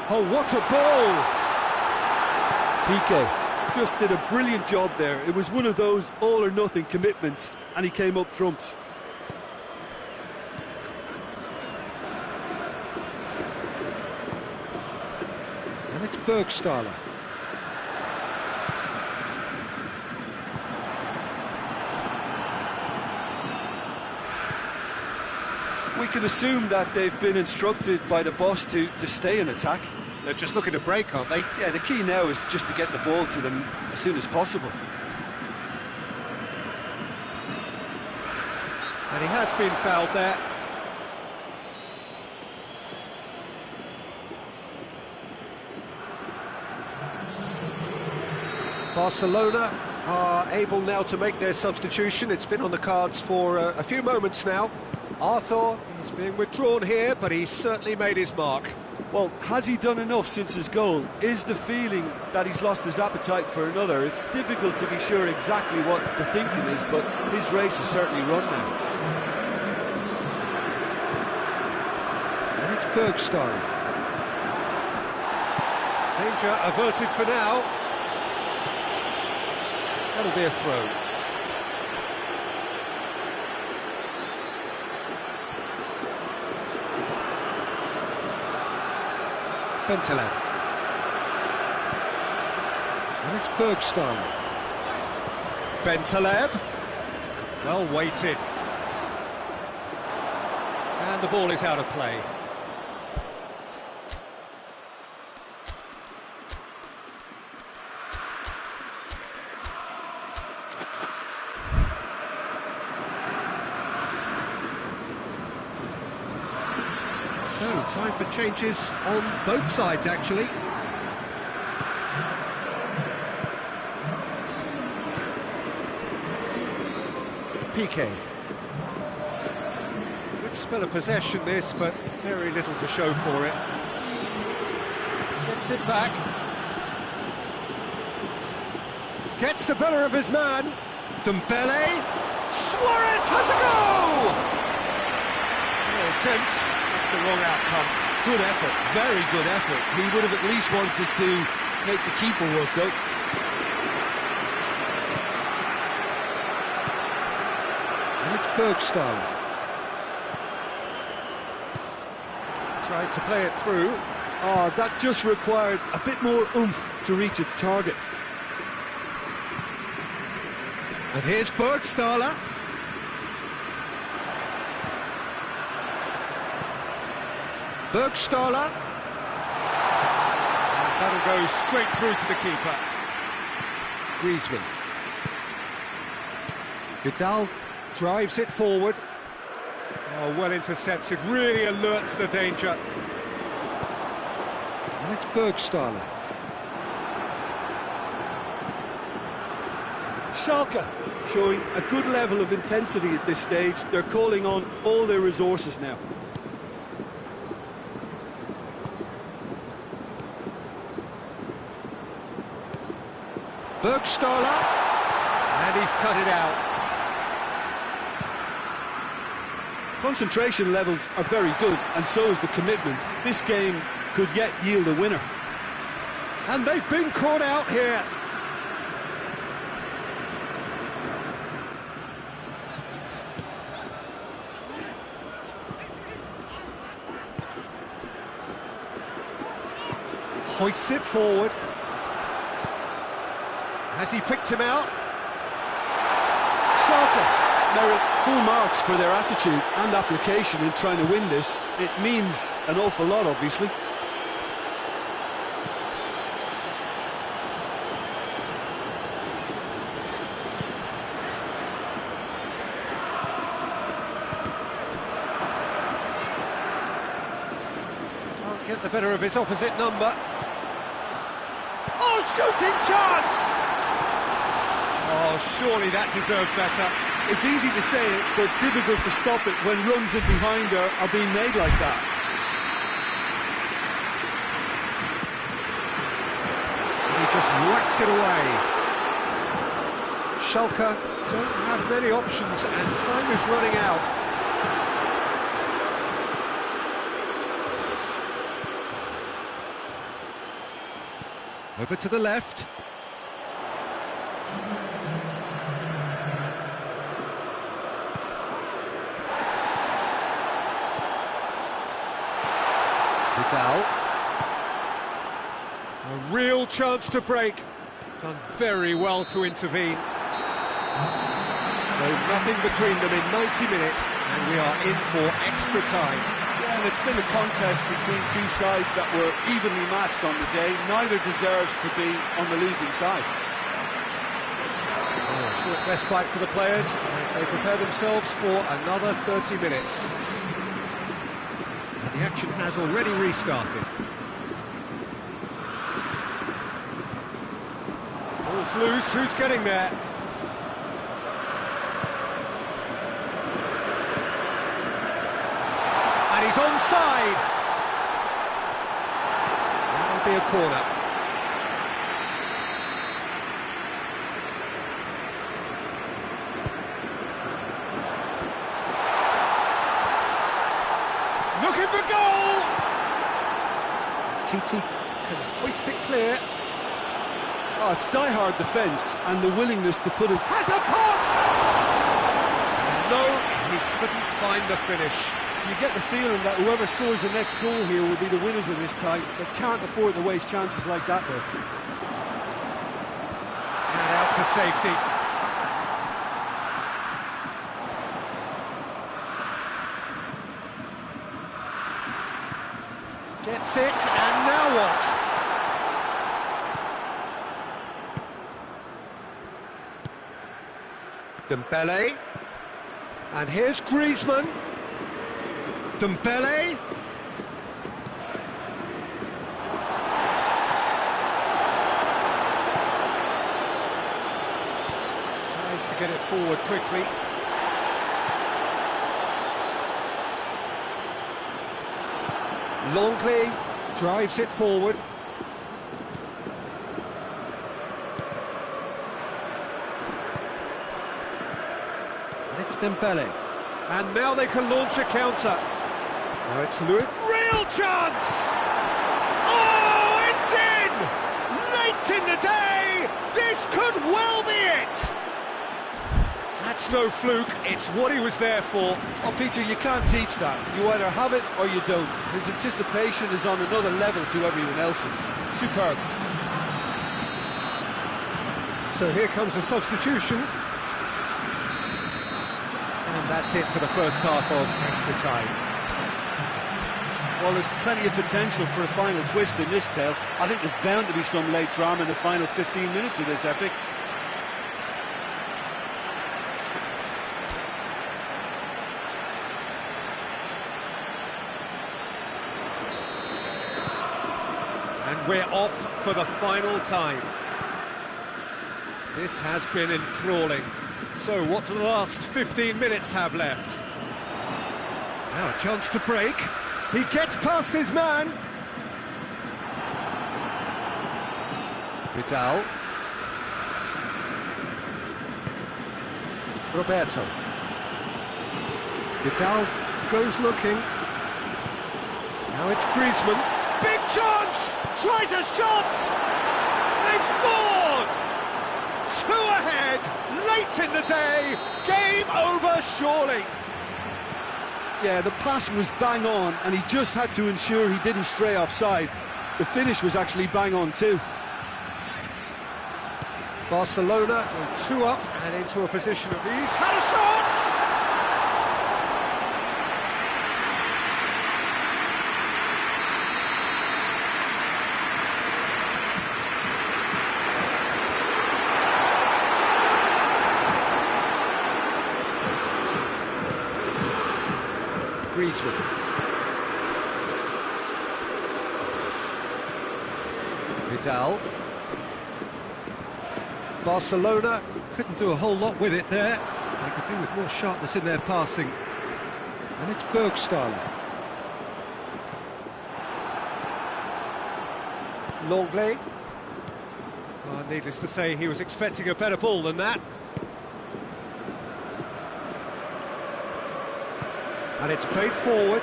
Oh, what a ball! Piqué just did a brilliant job there. It was one of those all-or-nothing commitments, and he came up trumps. And it's Bergstaller. We can assume that they've been instructed by the boss to stay in attack. They're just looking to break, aren't they? Yeah, the key now is just to get the ball to them as soon as possible. And he has been fouled there. Barcelona are able now to make their substitution. It's been on the cards for a few moments now. Arthur is being withdrawn here, but he's certainly made his mark. Well, has he done enough since his goal? Is the feeling that he's lost his appetite for another? It's difficult to be sure exactly what the thinking is, but his race is certainly run now. And it's Bergstaller. Danger averted for now. That'll be a throw. Bentaleb. And it's Bergstaller. Bentaleb. Well weighted. And the ball is out of play. So, time for changes on both sides, actually. Piqué. Good spell of possession, this, but very little to show for it. Gets it back. Gets the better of his man. Dembele. Suarez has a goal! No attempt. The wrong outcome. Good effort, very good effort. He would have at least wanted to make the keeper work out. And it's Bergstaller. Tried to play it through. Oh, that just required a bit more oomph to reach its target. And here's Bergstaller. Burgstaller. And that'll go straight through to the keeper. Griezmann. Vidal drives it forward. Oh, well intercepted, really alert to the danger. And it's Burgstaller. Schalke showing a good level of intensity at this stage. They're calling on all their resources now. Burgstaller, and he's cut it out. Concentration levels are very good, and so is the commitment. This game could yet yield a winner. And they've been caught out here. Hoists it forward. Has he picked him out? Schalke merit full marks for their attitude and application in trying to win this. It means an awful lot, obviously. Can't get the better of his opposite number. Oh, shooting chance! Oh, surely that deserved better. It's easy to say it, but difficult to stop it when runs in behind are being made like that. He just whacks it away. Schalke don't have many options and time is running out. Over to the left. Vidal. A real chance to break. Done very well to intervene. So nothing between them in 90 minutes, and we are in for extra time. Yeah, and it's been a contest between two sides that were evenly matched on the day. Neither deserves to be on the losing side. Short respite for the players as they prepare themselves for another 30 minutes. And the action has already restarted. Ball's loose, who's getting there? And he's onside. That'll be a corner. Looking for goal! Titi can hoist it clear. Oh, it's die-hard defence and the willingness to put his... Has a pop! No, he couldn't find the finish. You get the feeling that whoever scores the next goal here will be the winners of this time. They can't afford to waste chances like that, though. And out to safety. Gets it, and now what? Dembele. And here's Griezmann. Dembele. Tries to get it forward quickly. Longley drives it forward. And it's Dembele. And now they can launch a counter. Now it's Lewis. Real chance! Oh, it's in! Late in the day! This could well be it! That's no fluke, it's what he was there for. Oh, Peter, you can't teach that. You either have it or you don't. His anticipation is on another level to everyone else's. Superb. So here comes a substitution. And that's it for the first half of extra time. Well, there's plenty of potential for a final twist in this tale. I think there's bound to be some late drama in the final 15 minutes of this epic. And we're off for the final time. This has been enthralling. So what do the last 15 minutes have left? Now a chance to break. He gets past his man. Vidal. Roberto. Vidal goes looking. Now it's Griezmann. Big chance! Tries a shot! They've scored! 2 ahead, late in the day, game over surely. Yeah, the pass was bang on, and he just had to ensure he didn't stray offside. The finish was actually bang on too. Barcelona go 2 up and into a position of ease. Had a shot! Griezmann. Vidal. Barcelona couldn't do a whole lot with it there. They could do with more sharpness in their passing. And it's Bergstaller. Longley. Well, needless to say, he was expecting a better ball than that. And it's played forward.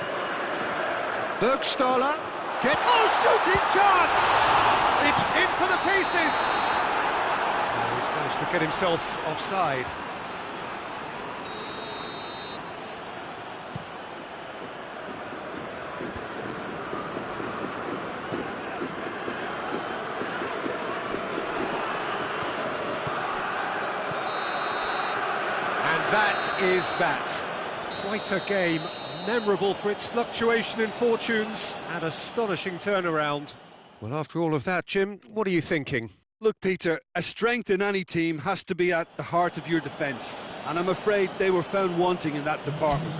Bergstaller gets... Oh, shooting chance! It's in for the pieces! Oh, he's managed to get himself offside. And that is that. Quite a game, memorable for its fluctuation in fortunes and astonishing turnaround. Well, after all of that, Jim, what are you thinking? Look, Peter, a strength in any team has to be at the heart of your defence, and I'm afraid they were found wanting in that department.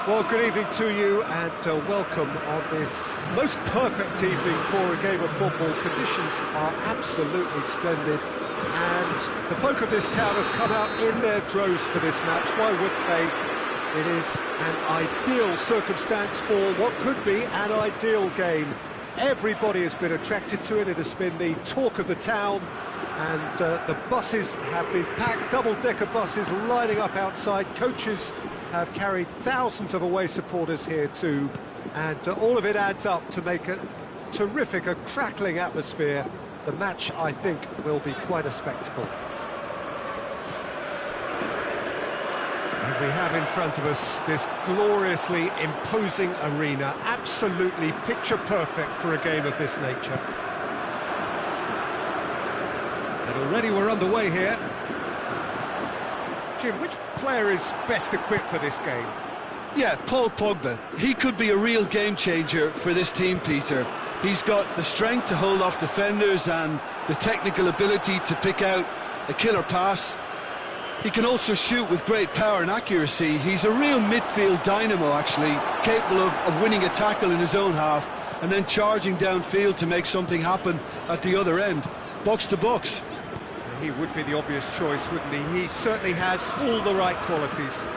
Well, good evening to you and welcome on this most perfect evening for a game of football. Conditions are absolutely splendid and the folk of this town have come out in their droves for this match. Why wouldn't they? It is an ideal circumstance for what could be an ideal game. Everybody has been attracted to it. It has been the talk of the town, and the buses have been packed, double-decker buses lining up outside. Coaches have carried thousands of away supporters here too, and all of it adds up to make a terrific, a crackling atmosphere. The match, I think, will be quite a spectacle. And we have in front of us this gloriously imposing arena, absolutely picture perfect for a game of this nature. And already we're underway here. Jim, which player is best equipped for this game? Yeah, Paul Pogba. He could be a real game changer for this team, Peter. He's got the strength to hold off defenders and the technical ability to pick out a killer pass. He can also shoot with great power and accuracy. He's a real midfield dynamo, actually, capable of winning a tackle in his own half and then charging downfield to make something happen at the other end. Box to box. He would be the obvious choice, wouldn't he? He certainly has all the right qualities.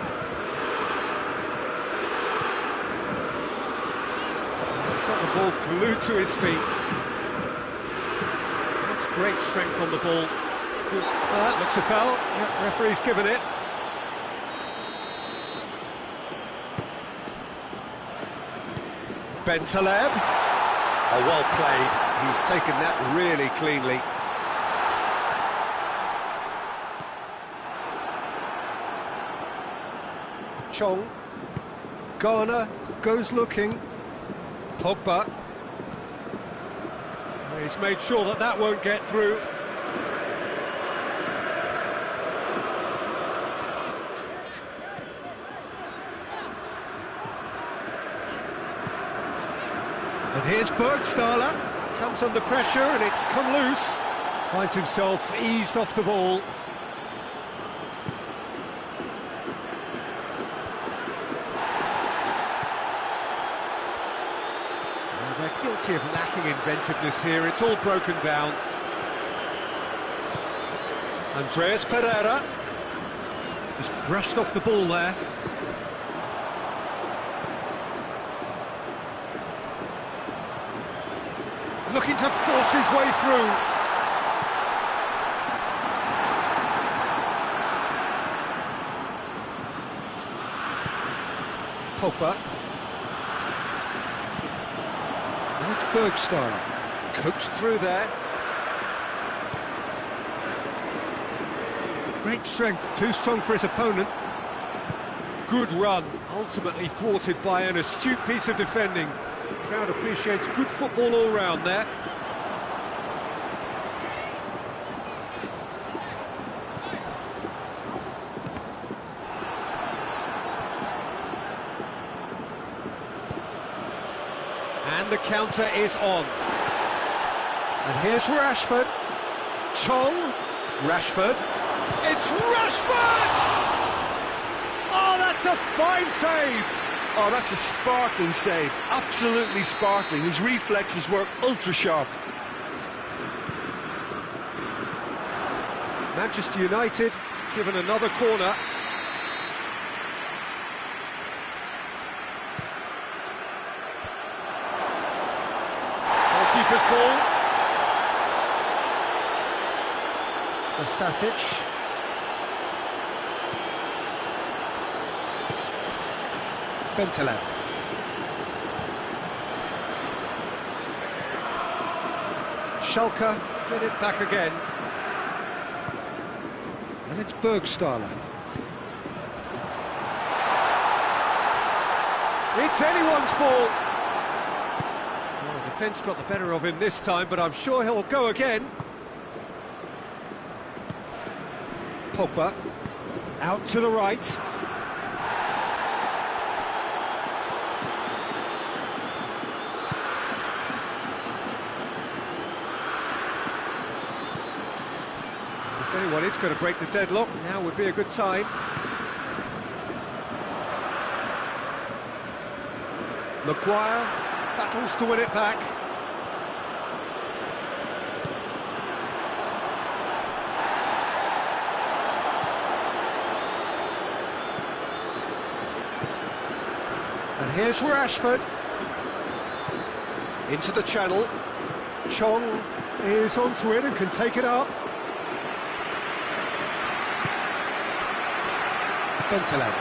He's got the ball glued to his feet. That's great strength on the ball. Looks a foul. Yeah, referee's given it. Bentaleb. Oh, well played. He's taken that really cleanly. Chong. Garner goes looking. Pogba. He's made sure that that won't get through. And here's Bergstaller. Comes under pressure and it's come loose. Finds himself eased off the ball. They're guilty of lacking inventiveness here. It's all broken down. Andreas Pereira. Just brushed off the ball there. Looking to force his way through. Pogba. And it's Bergstaller. Coaxed through there. Great strength, too strong for his opponent. Good run, ultimately thwarted by an astute piece of defending. Crowd appreciates good football all round there. And the counter is on. And here's Rashford. Chong. Rashford. It's Rashford! Oh, that's a fine save! Oh, that's a sparkling save. Absolutely sparkling. His reflexes were ultra-sharp. Manchester United given another corner. Goalkeeper's ball. Stasic. Bentaleb. Schalke get it back again. And it's Bergstaller. It's anyone's ball. Well, the defence got the better of him this time, but I'm sure he'll go again. Pogba. Out to the right. If anyone is going to break the deadlock, now would be a good time. Maguire battles to win it back. And here's Rashford. Into the channel. Chong is onto it and can take it up. Bentaleb.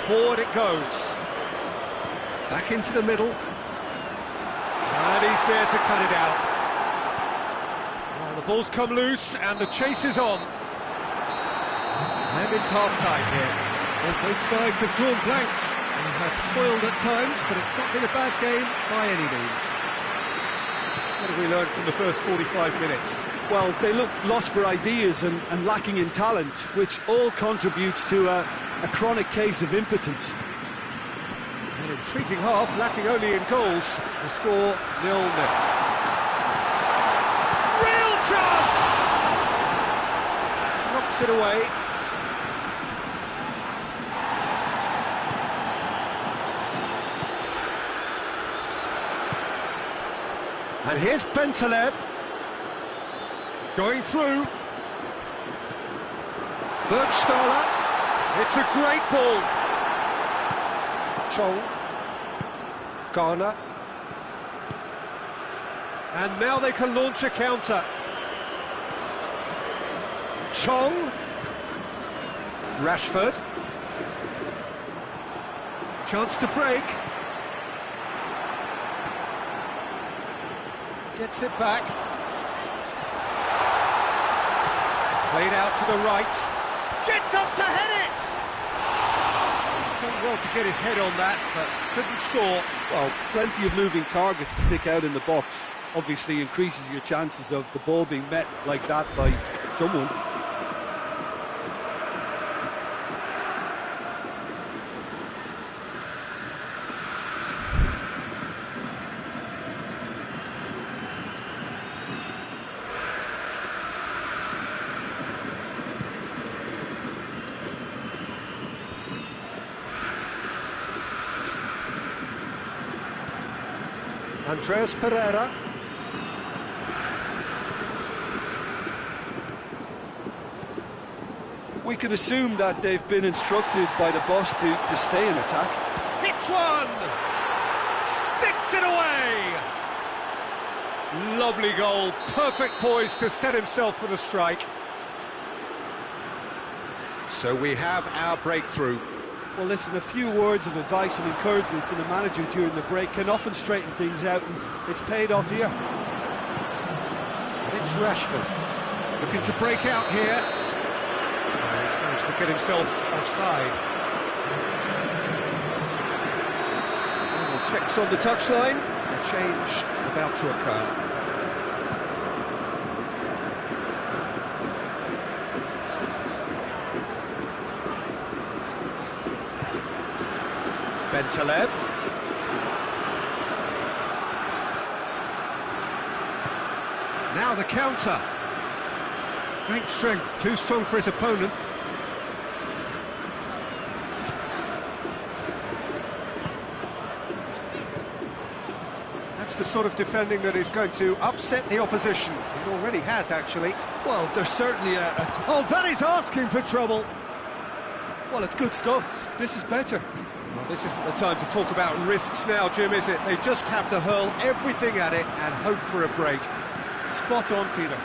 Forward it goes. Back into the middle. And he's there to cut it out. Well, the ball's come loose and the chase is on. And it's half-time here. Well, both sides have drawn blanks. They have toiled at times, but it's not been a bad game by any means. What have we learned from the first 45 minutes? Well, they look lost for ideas and lacking in talent, which all contributes to a chronic case of impotence. An intriguing half, lacking only in goals. The score 0-0. Real chance! Knocks it away. And here's Bentaleb. Going through. Bergstaller. It's a great ball. Chong. Garner. And now they can launch a counter. Chong. Rashford. Chance to break. Gets it back. Played out to the right. Gets up to head it! He's done well to get his head on that, but couldn't score. Well, plenty of moving targets to pick out in the box. Obviously increases your chances of the ball being met like that by someone. Andreas Pereira. We can assume that they've been instructed by the boss to stay in attack. Hits one! Sticks it away! Lovely goal, perfect poise to set himself for the strike. So we have our breakthrough. Well, listen, a few words of advice and encouragement from the manager during the break can often straighten things out, and it's paid off here. And it's Rashford, looking to break out here. He's managed to get himself offside. Final checks on the touchline, a change about to occur. Bentaleb. Now the counter. Great strength, too strong for his opponent. That's the sort of defending that is going to upset the opposition. It already has, actually. Well, there's certainly Oh, that is asking for trouble. Well, it's good stuff. This is better. Well, this isn't the time to talk about risks now, Jim, is it? They just have to hurl everything at it and hope for a break. Spot on, Peter.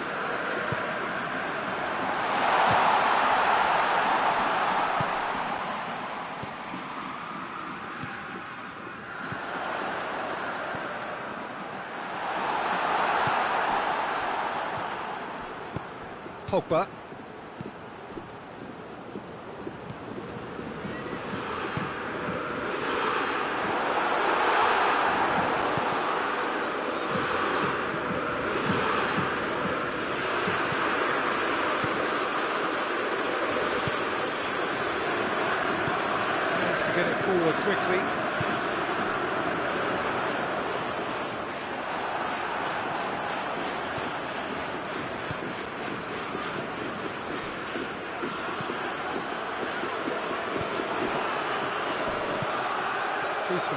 Pogba. Tries to get it forward quickly.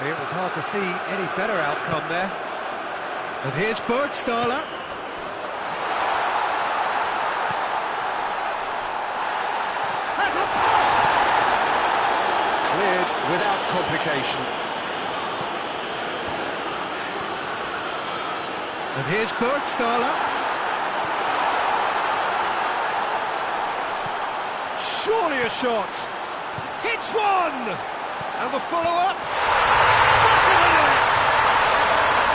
It was hard to see any better outcome there. And here's Burgstaller. Has a pop! Cleared without complication. And here's Burgstaller. Surely a shot. Hits one! And the follow-up. Back of the net!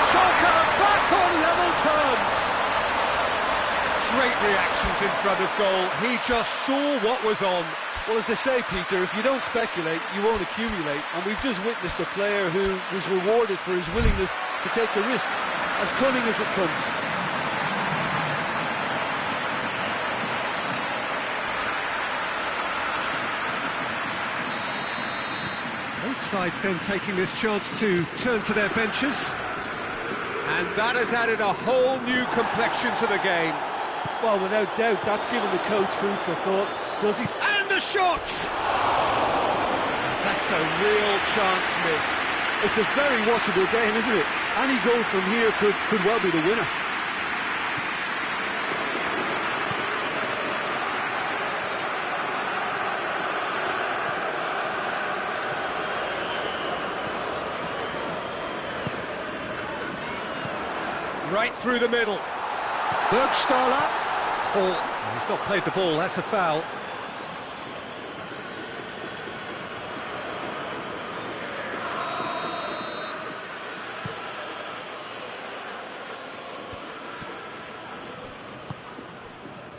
Schalke back on level terms. Great reactions in front of goal. He just saw what was on. Well, as they say, Peter, if you don't speculate, you won't accumulate. And we've just witnessed a player who was rewarded for his willingness to take a risk, as cunning as it comes. Both sides then taking this chance to turn to their benches. And that has added a whole new complexion to the game. Well, without doubt, that's given the coach food for thought. Does he? And the shot! That's a real chance missed. It's a very watchable game, isn't it? Any goal from here could well be the winner. Right through the middle. Burgstaller. Oh, he's not played the ball, that's a foul.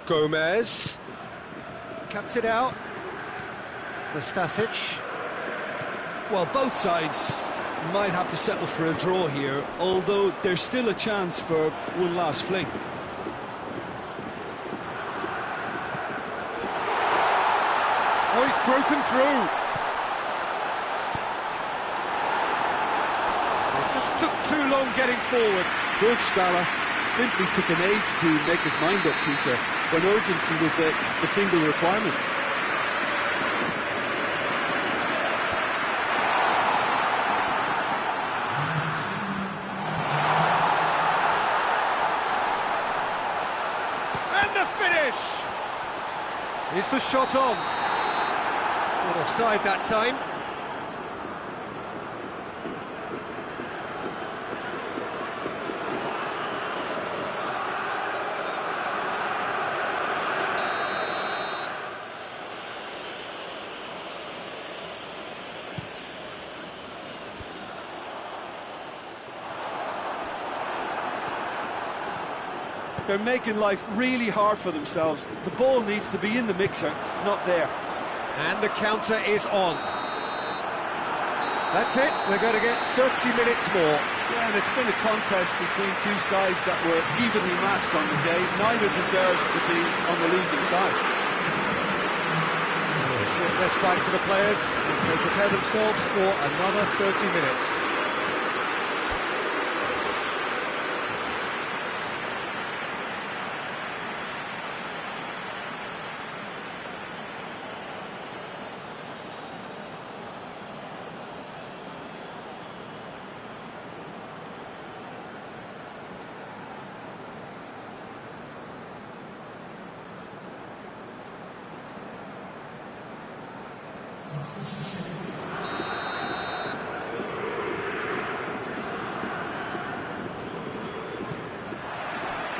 Gomez. Cuts it out. Nastasic. Well, both sides might have to settle for a draw here, although there's still a chance for one last fling. Oh, he's broken through. It just took too long getting forward. Burgstaller simply took an age to make his mind up, Peter, when urgency was the single requirement. Is the shot on? Not offside that time. They're making life really hard for themselves. The ball needs to be in the mixer, not there. And the counter is on. That's it, we're going to get 30 minutes more. Yeah, and it's been a contest between two sides that were evenly matched on the day. Neither deserves to be on the losing side. A short respite for the players as they prepare themselves for another 30 minutes.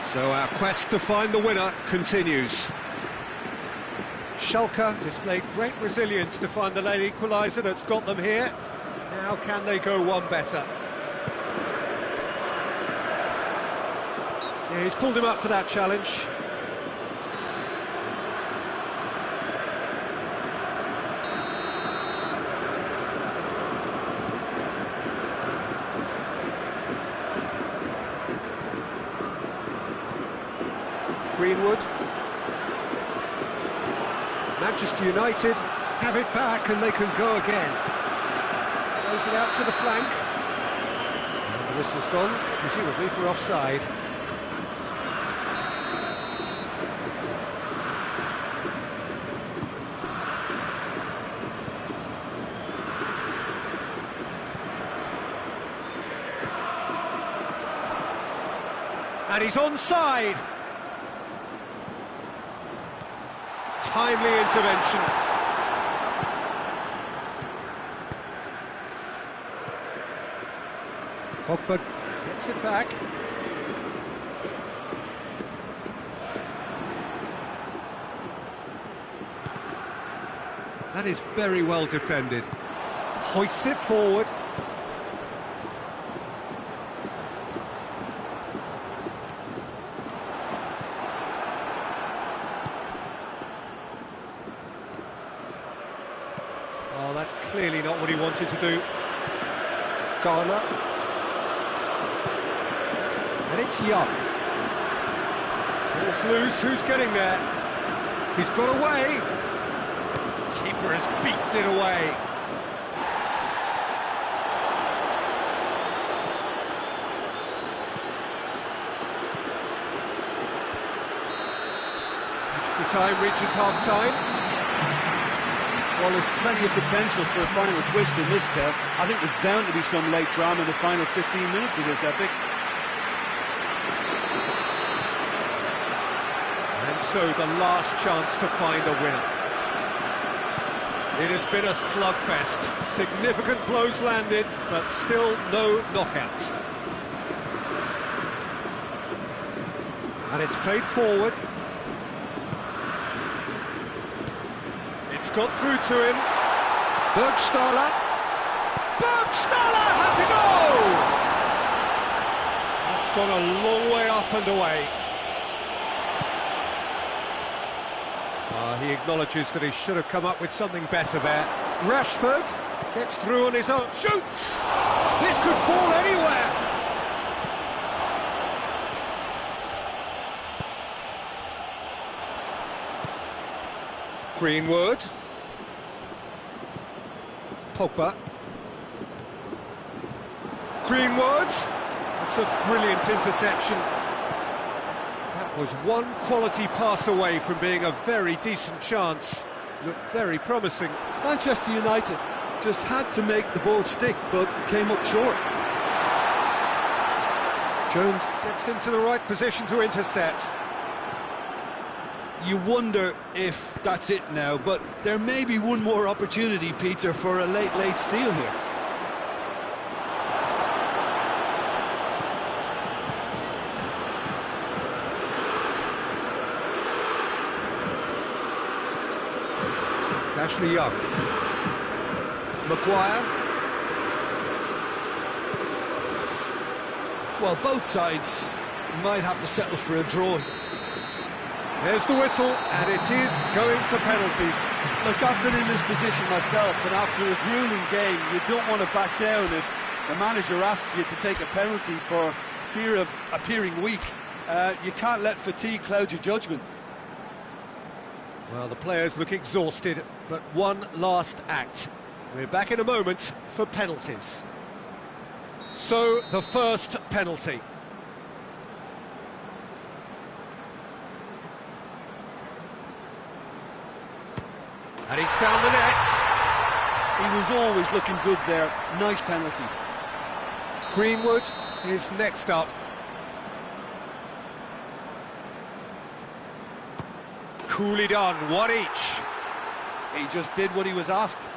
So our quest to find the winner continues. Schalke displayed great resilience to find the late equaliser that's got them here. Now can they go one better? Yeah, he's pulled him up for that challenge. Greenwood. Manchester United have it back and they can go again. Throws it out to the flank. And the whistle's gone, presumably for offside. And he's onside. Timely intervention. Pogba gets it back. That is very well defended. Hoists it forward. Oh, that's clearly not what he wanted to do. Garner. And it's Young. Ball's loose, who's getting there? He's got away. Keeper has beaten it away. Extra time reaches half-time. Well, there's plenty of potential for a final twist in this tale. I think there's bound to be some late drama in the final 15 minutes of this epic. And so the last chance to find a winner. It has been a slugfest. Significant blows landed, but still no knockout. And it's played forward. It's got through to him. Burgstaller. Burgstaller has a goal! That's gone a long way up and away. He acknowledges that he should have come up with something better there. Rashford gets through on his own. Shoots! This could fall anywhere! Greenwood. Pogba. Greenwood. That's a brilliant interception. That was one quality pass away from being a very decent chance. Looked very promising. Manchester United just had to make the ball stick, but came up short. Jones gets into the right position to intercept. You wonder if that's it now, but there may be one more opportunity, Peter, for a late steal here. Ashley Young. Maguire. Well, both sides might have to settle for a draw. There's the whistle, and it is going to penalties. Look, I've been in this position myself, and after a grueling game, you don't want to back down if the manager asks you to take a penalty for fear of appearing weak. You can't let fatigue cloud your judgment. Well, the players look exhausted, but one last act. We're back in a moment for penalties. So, the first penalty. And he's found the net. He was always looking good there. Nice penalty. Greenwood is next up. Coolly done, one each. He just did what he was asked.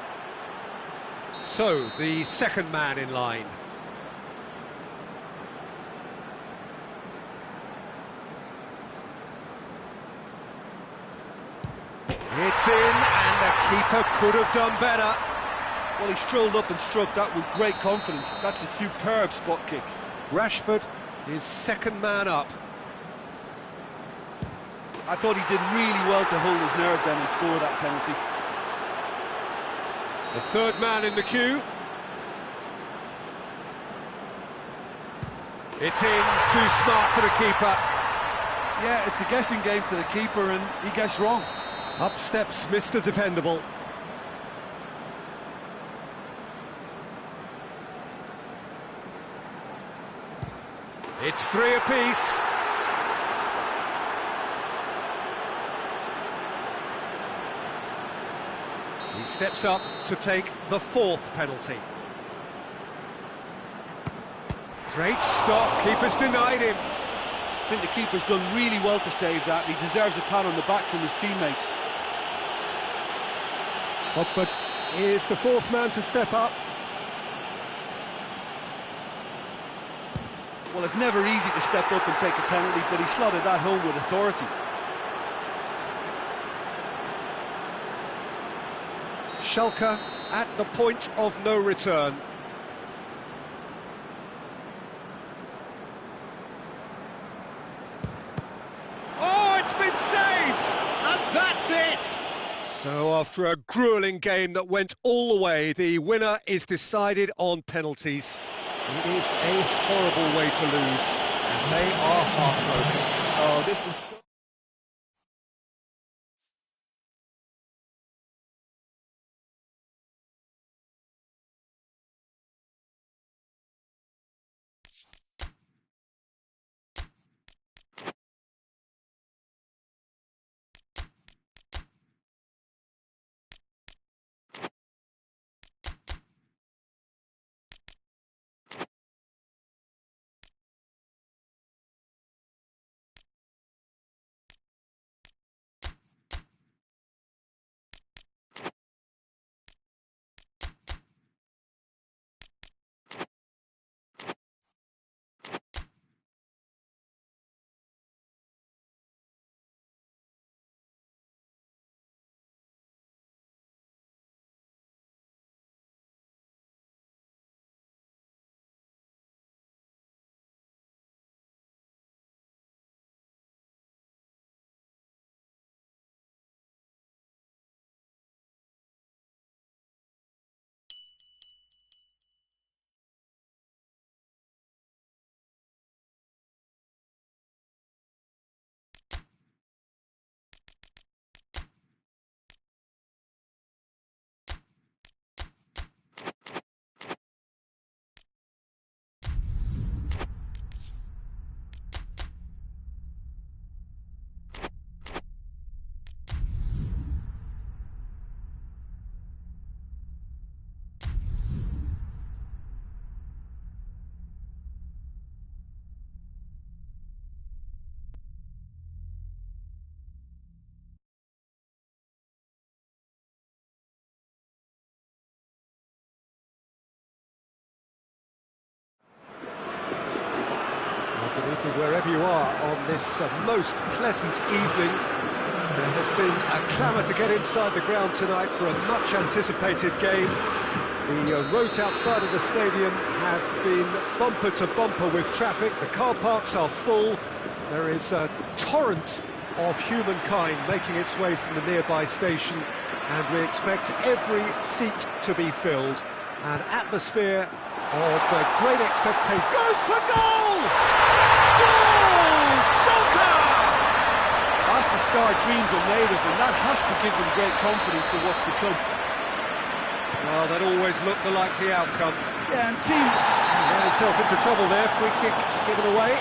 So, the second man in line. It's in, and the keeper could have done better. Well, he strolled up and struck that with great confidence. That's a superb spot kick. Rashford is second man up. I thought he did really well to hold his nerve then and score that penalty. The third man in the queue. It's in, too smart for the keeper. Yeah, it's a guessing game for the keeper and he gets wrong. Up steps Mr. Dependable. It's three apiece. He steps up to take the fourth penalty. Great stop, keeper's denied him. I think the keeper's done really well to save that. He deserves a pat on the back from his teammates. Pogba is the fourth man to step up. Well, it's never easy to step up and take a penalty, but he slotted that home with authority. Schalke at the point of no return. Oh, it's been saved! And that's it! So after a gruelling game that went all the way, the winner is decided on penalties. It is a horrible way to lose, and they are heartbroken. Oh, this is... Good evening wherever you are on this most pleasant evening. There has been a clamour to get inside the ground tonight for a much-anticipated game. The roads outside of the stadium have been bumper to bumper with traffic. The car parks are full. There is a torrent of humankind making its way from the nearby station, and we expect every seat to be filled. An atmosphere of great expectation. Goes for goal! Goal! Schalke! That's the start dreams are made of, and that has to give them great confidence for what's to come. Well, that always looked the likely outcome. Yeah, and He ran himself into trouble there. Free kick given away.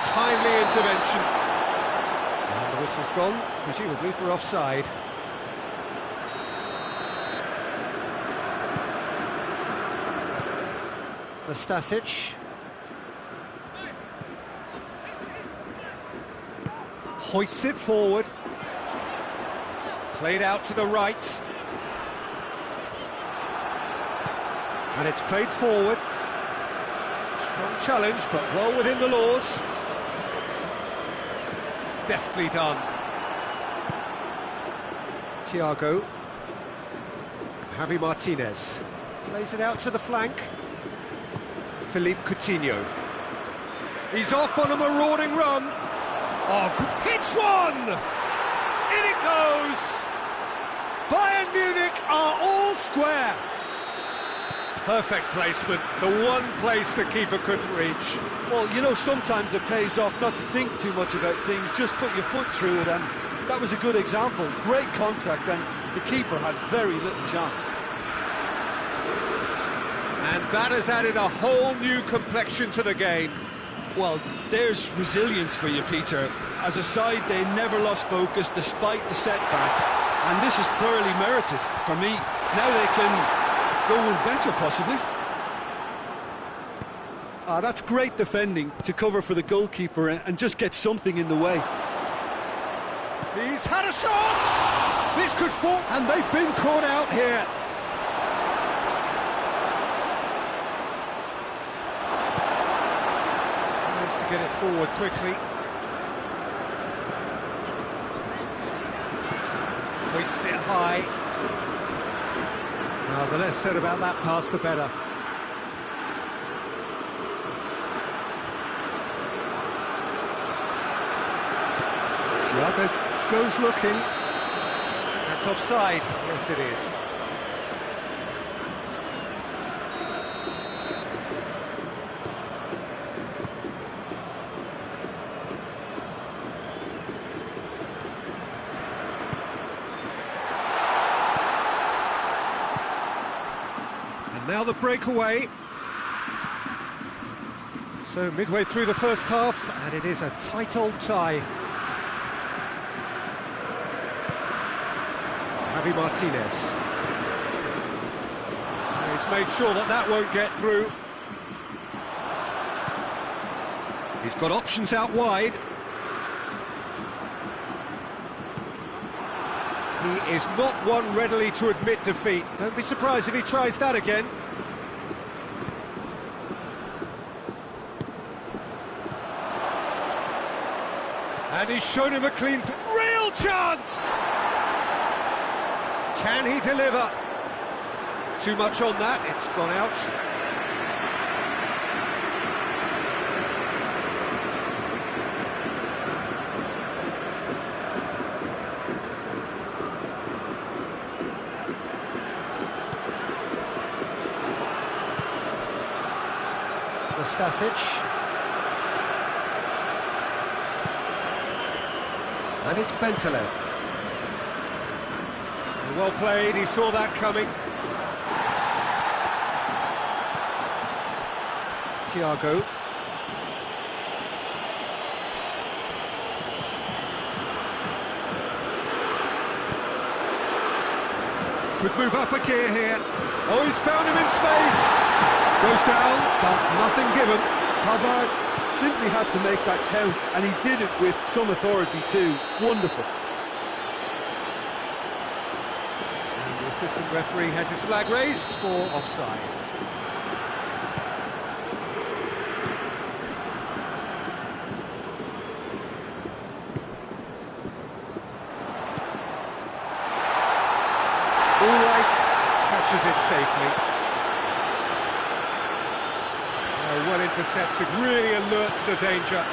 Timely intervention. And the whistle's gone, presumably for offside. Nastasic. Hoists it forward. Played out to the right. And it's played forward. Strong challenge, but well within the laws. Deftly done. Thiago. Javi Martinez. Plays it out to the flank. Philippe Coutinho. He's off on a marauding run. Oh, hits one! In it goes! Bayern Munich are all square. Perfect placement, the one place the keeper couldn't reach. well, you know, sometimes it pays off not to think too much about things, just put your foot through it, and that was a good example. Great contact, and the keeper had very little chance. And that has added a whole new complexion to the game. Well, there's resilience for you, Peter. As a side, they never lost focus despite the setback, And this is thoroughly merited for me. Now they can go one better, possibly. That's great defending to cover for the goalkeeper and just get something in the way. He's had a shot! This could fall, and they've been caught out here. Tries to get it forward quickly. Hoists it high. Now, the less said about that pass, the better. Thiago goes looking. That's offside. Yes, it is. And now the breakaway. So midway through the first half, and it is a tight old tie. Javi Martinez. He's made sure that that won't get through. He's got options out wide. He is not one readily to admit defeat. Don't be surprised if he tries that again. And he's shown him a clean, real chance! Can he deliver? Too much on that, it's gone out. Nastasic. And it's Bentaleb. Well played, he saw that coming. Thiago. Could move up a gear here. Oh, he's found him in space. Goes down, but nothing given. Pavard simply had to make that count, and he did it with some authority too. Wonderful. And the assistant referee has his flag raised for offside. Ulreich catches it safely. Well intercepted, really alert to the danger.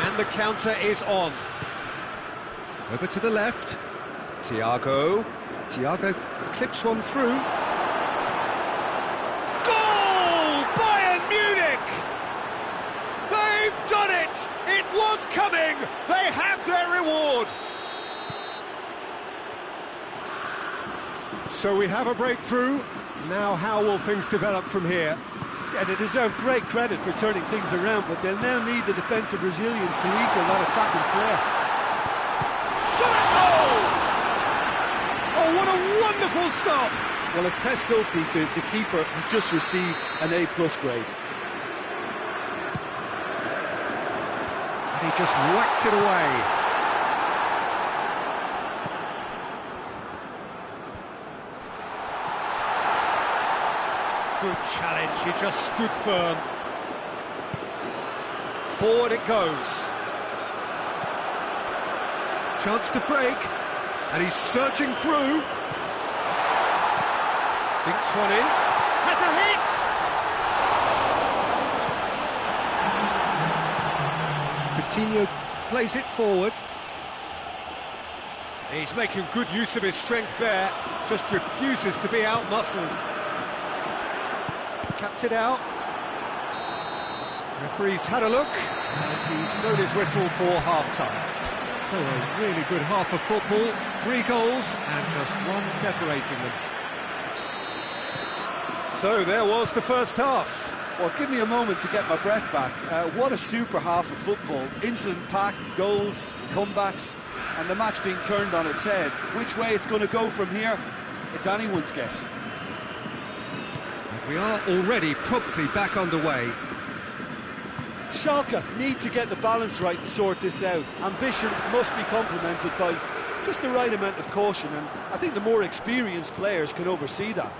And the counter is on. Over to the left. Thiago. Thiago clips one through. Goal! Bayern Munich! They've done it! It was coming! They have their reward! So we have a breakthrough. Now how will things develop from here? Yeah, they deserve great credit for turning things around, but they'll now need the defensive resilience to equal that attacking flair. Shot at goal! Oh, what a wonderful stop! Well, as Tesco, Peter, the keeper has just received an A+ grade. And he just whacks it away. Good challenge, he just stood firm. Forward it goes. Chance to break, and he's surging through. Dinks one in, has a hit! Coutinho plays it forward. He's making good use of his strength there, just refuses to be out-muscled. Cuts it out. Referee's had a look, and he's blown his whistle for half-time. So a really good half of football, 3 goals, and just one separating them. So there was the first half. Well, give me a moment to get my breath back. What a super half of football. Incident-packed, goals, comebacks, and the match being turned on its head. Which way it's going to go from here, it's anyone's guess. And we are already promptly back underway. Schalke need to get the balance right to sort this out. Ambition must be complemented by just the right amount of caution, and I think the more experienced players can oversee that.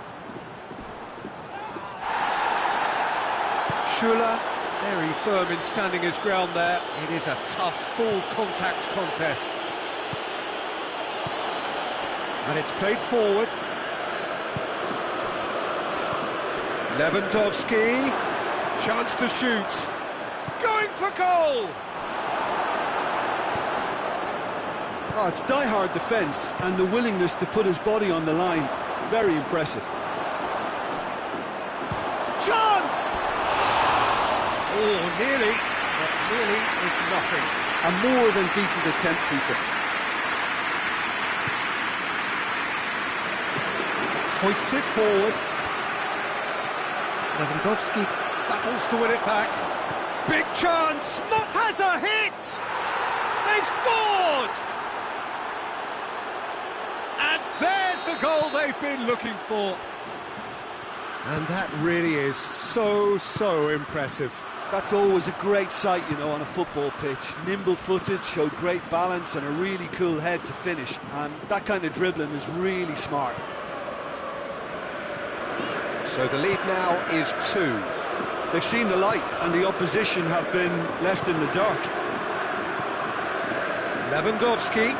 Schuller, very firm in standing his ground there. It is a tough, full-contact contest. And it's played forward. Lewandowski, chance to shoot. Going for goal! Oh, it's die-hard defence and the willingness to put his body on the line. Very impressive. Chance! Oh, nearly, but nearly is nothing. A more than decent attempt, Peter. Hoists it forward. Lewandowski battles to win it back. Big chance! Has a hit! They've scored! And there's the goal they've been looking for. And that really is so impressive. That's always a great sight, you know, on a football pitch. Nimble-footed, showed great balance and a really cool head to finish. And that kind of dribbling is really smart. So the lead now is 2. They've seen the light and the opposition have been left in the dark. Lewandowski.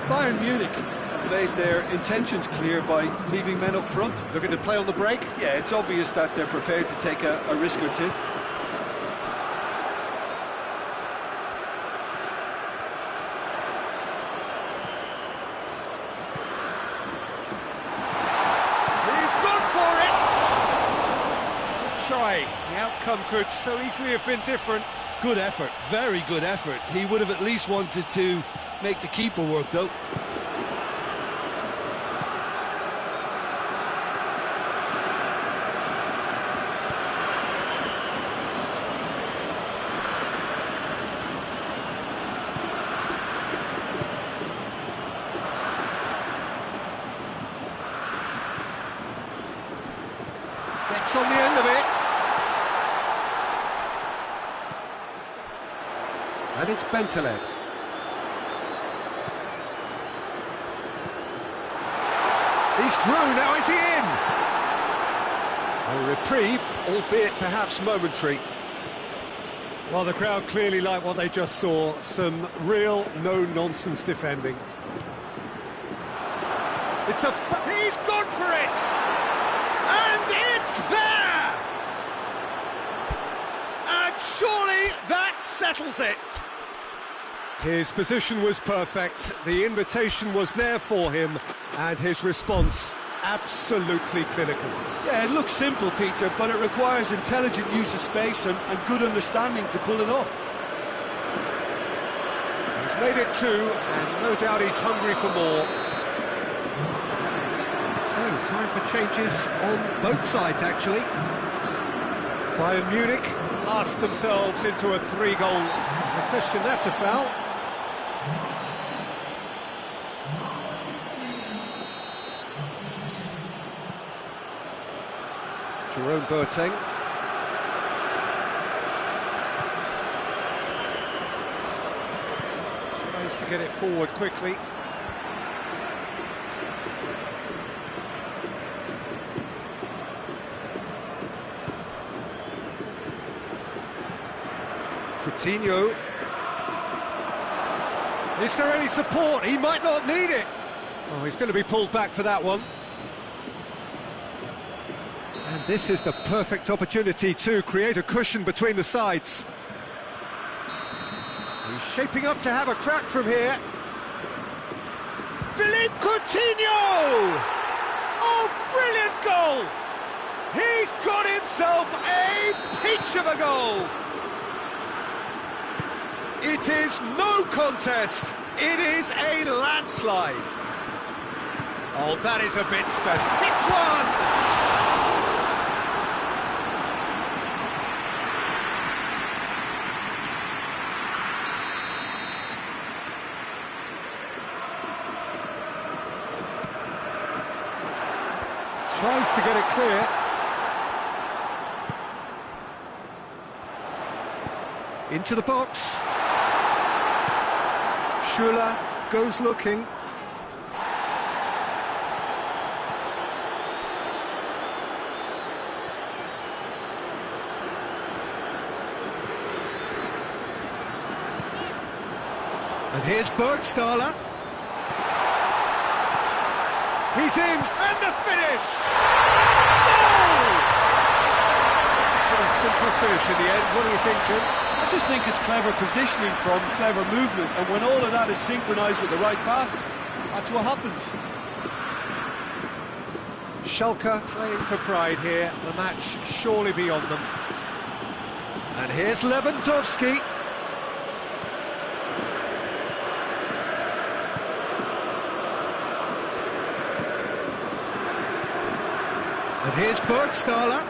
Bayern Munich have made their intentions clear by leaving men up front. Looking to play on the break. Yeah, it's obvious that they're prepared to take a risk or two. The outcome could so easily have been different. Good effort, very good effort. He would have at least wanted to make the keeper work, though. Gets on the end of it. And it's Bentaleb. He's through, now is he in? A reprieve, albeit perhaps momentary. Well, the crowd clearly like what they just saw. Some real no-nonsense defending. It's he's gone for it! And it's there! And surely that settles it. His position was perfect, the invitation was there for him, and his response absolutely clinical. Yeah, it looks simple, Peter, but it requires intelligent use of space and good understanding to pull it off. He's made it 2, and no doubt he's hungry for more. So, time for changes on both sides, actually. Bayern Munich last themselves into a 3-goal. No question, that's a foul. Jerome Boateng. Tries to get it forward quickly. Coutinho. Is there any support? He might not need it. Oh, he's going to be pulled back for that one. And this is the perfect opportunity to create a cushion between the sides. He's shaping up to have a crack from here. Philippe Coutinho! Oh, brilliant goal! He's got himself a peach of a goal! It is no contest, it is a landslide. Oh, that is a bit special. Hits one! Tries to get it clear. Into the box. Schuller goes looking. And here's Bergstaller. He's in, and the finish! Goal! What a simple finish in the end. What do you think, Jim? I just think it's clever positioning from clever movement, and when all of that is synchronised with the right pass, that's what happens. Schalke playing for pride here, the match surely beyond them. And here's Lewandowski. And here's Bergstaller.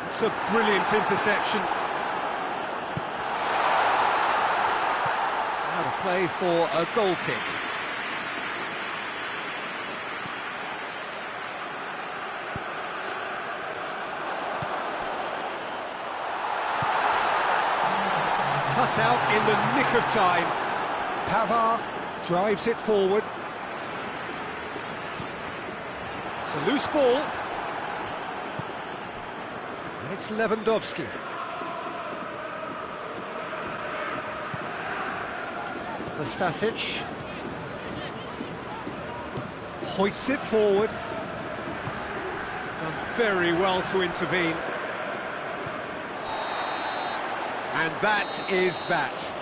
It's a brilliant interception. Out of play for a goal kick. Cut out in the nick of time. Pavard drives it forward. It's a loose ball. And it's Lewandowski. Nastasic. Hoists it forward. Done very well to intervene. And that is that.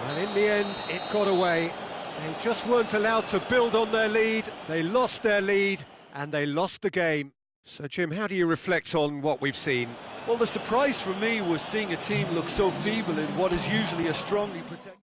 And in the end, it got away. They just weren't allowed to build on their lead. They lost their lead, and they lost the game. So, Jim, how do you reflect on what we've seen? Well, the surprise for me was seeing a team look so feeble in what is usually a strongly protected...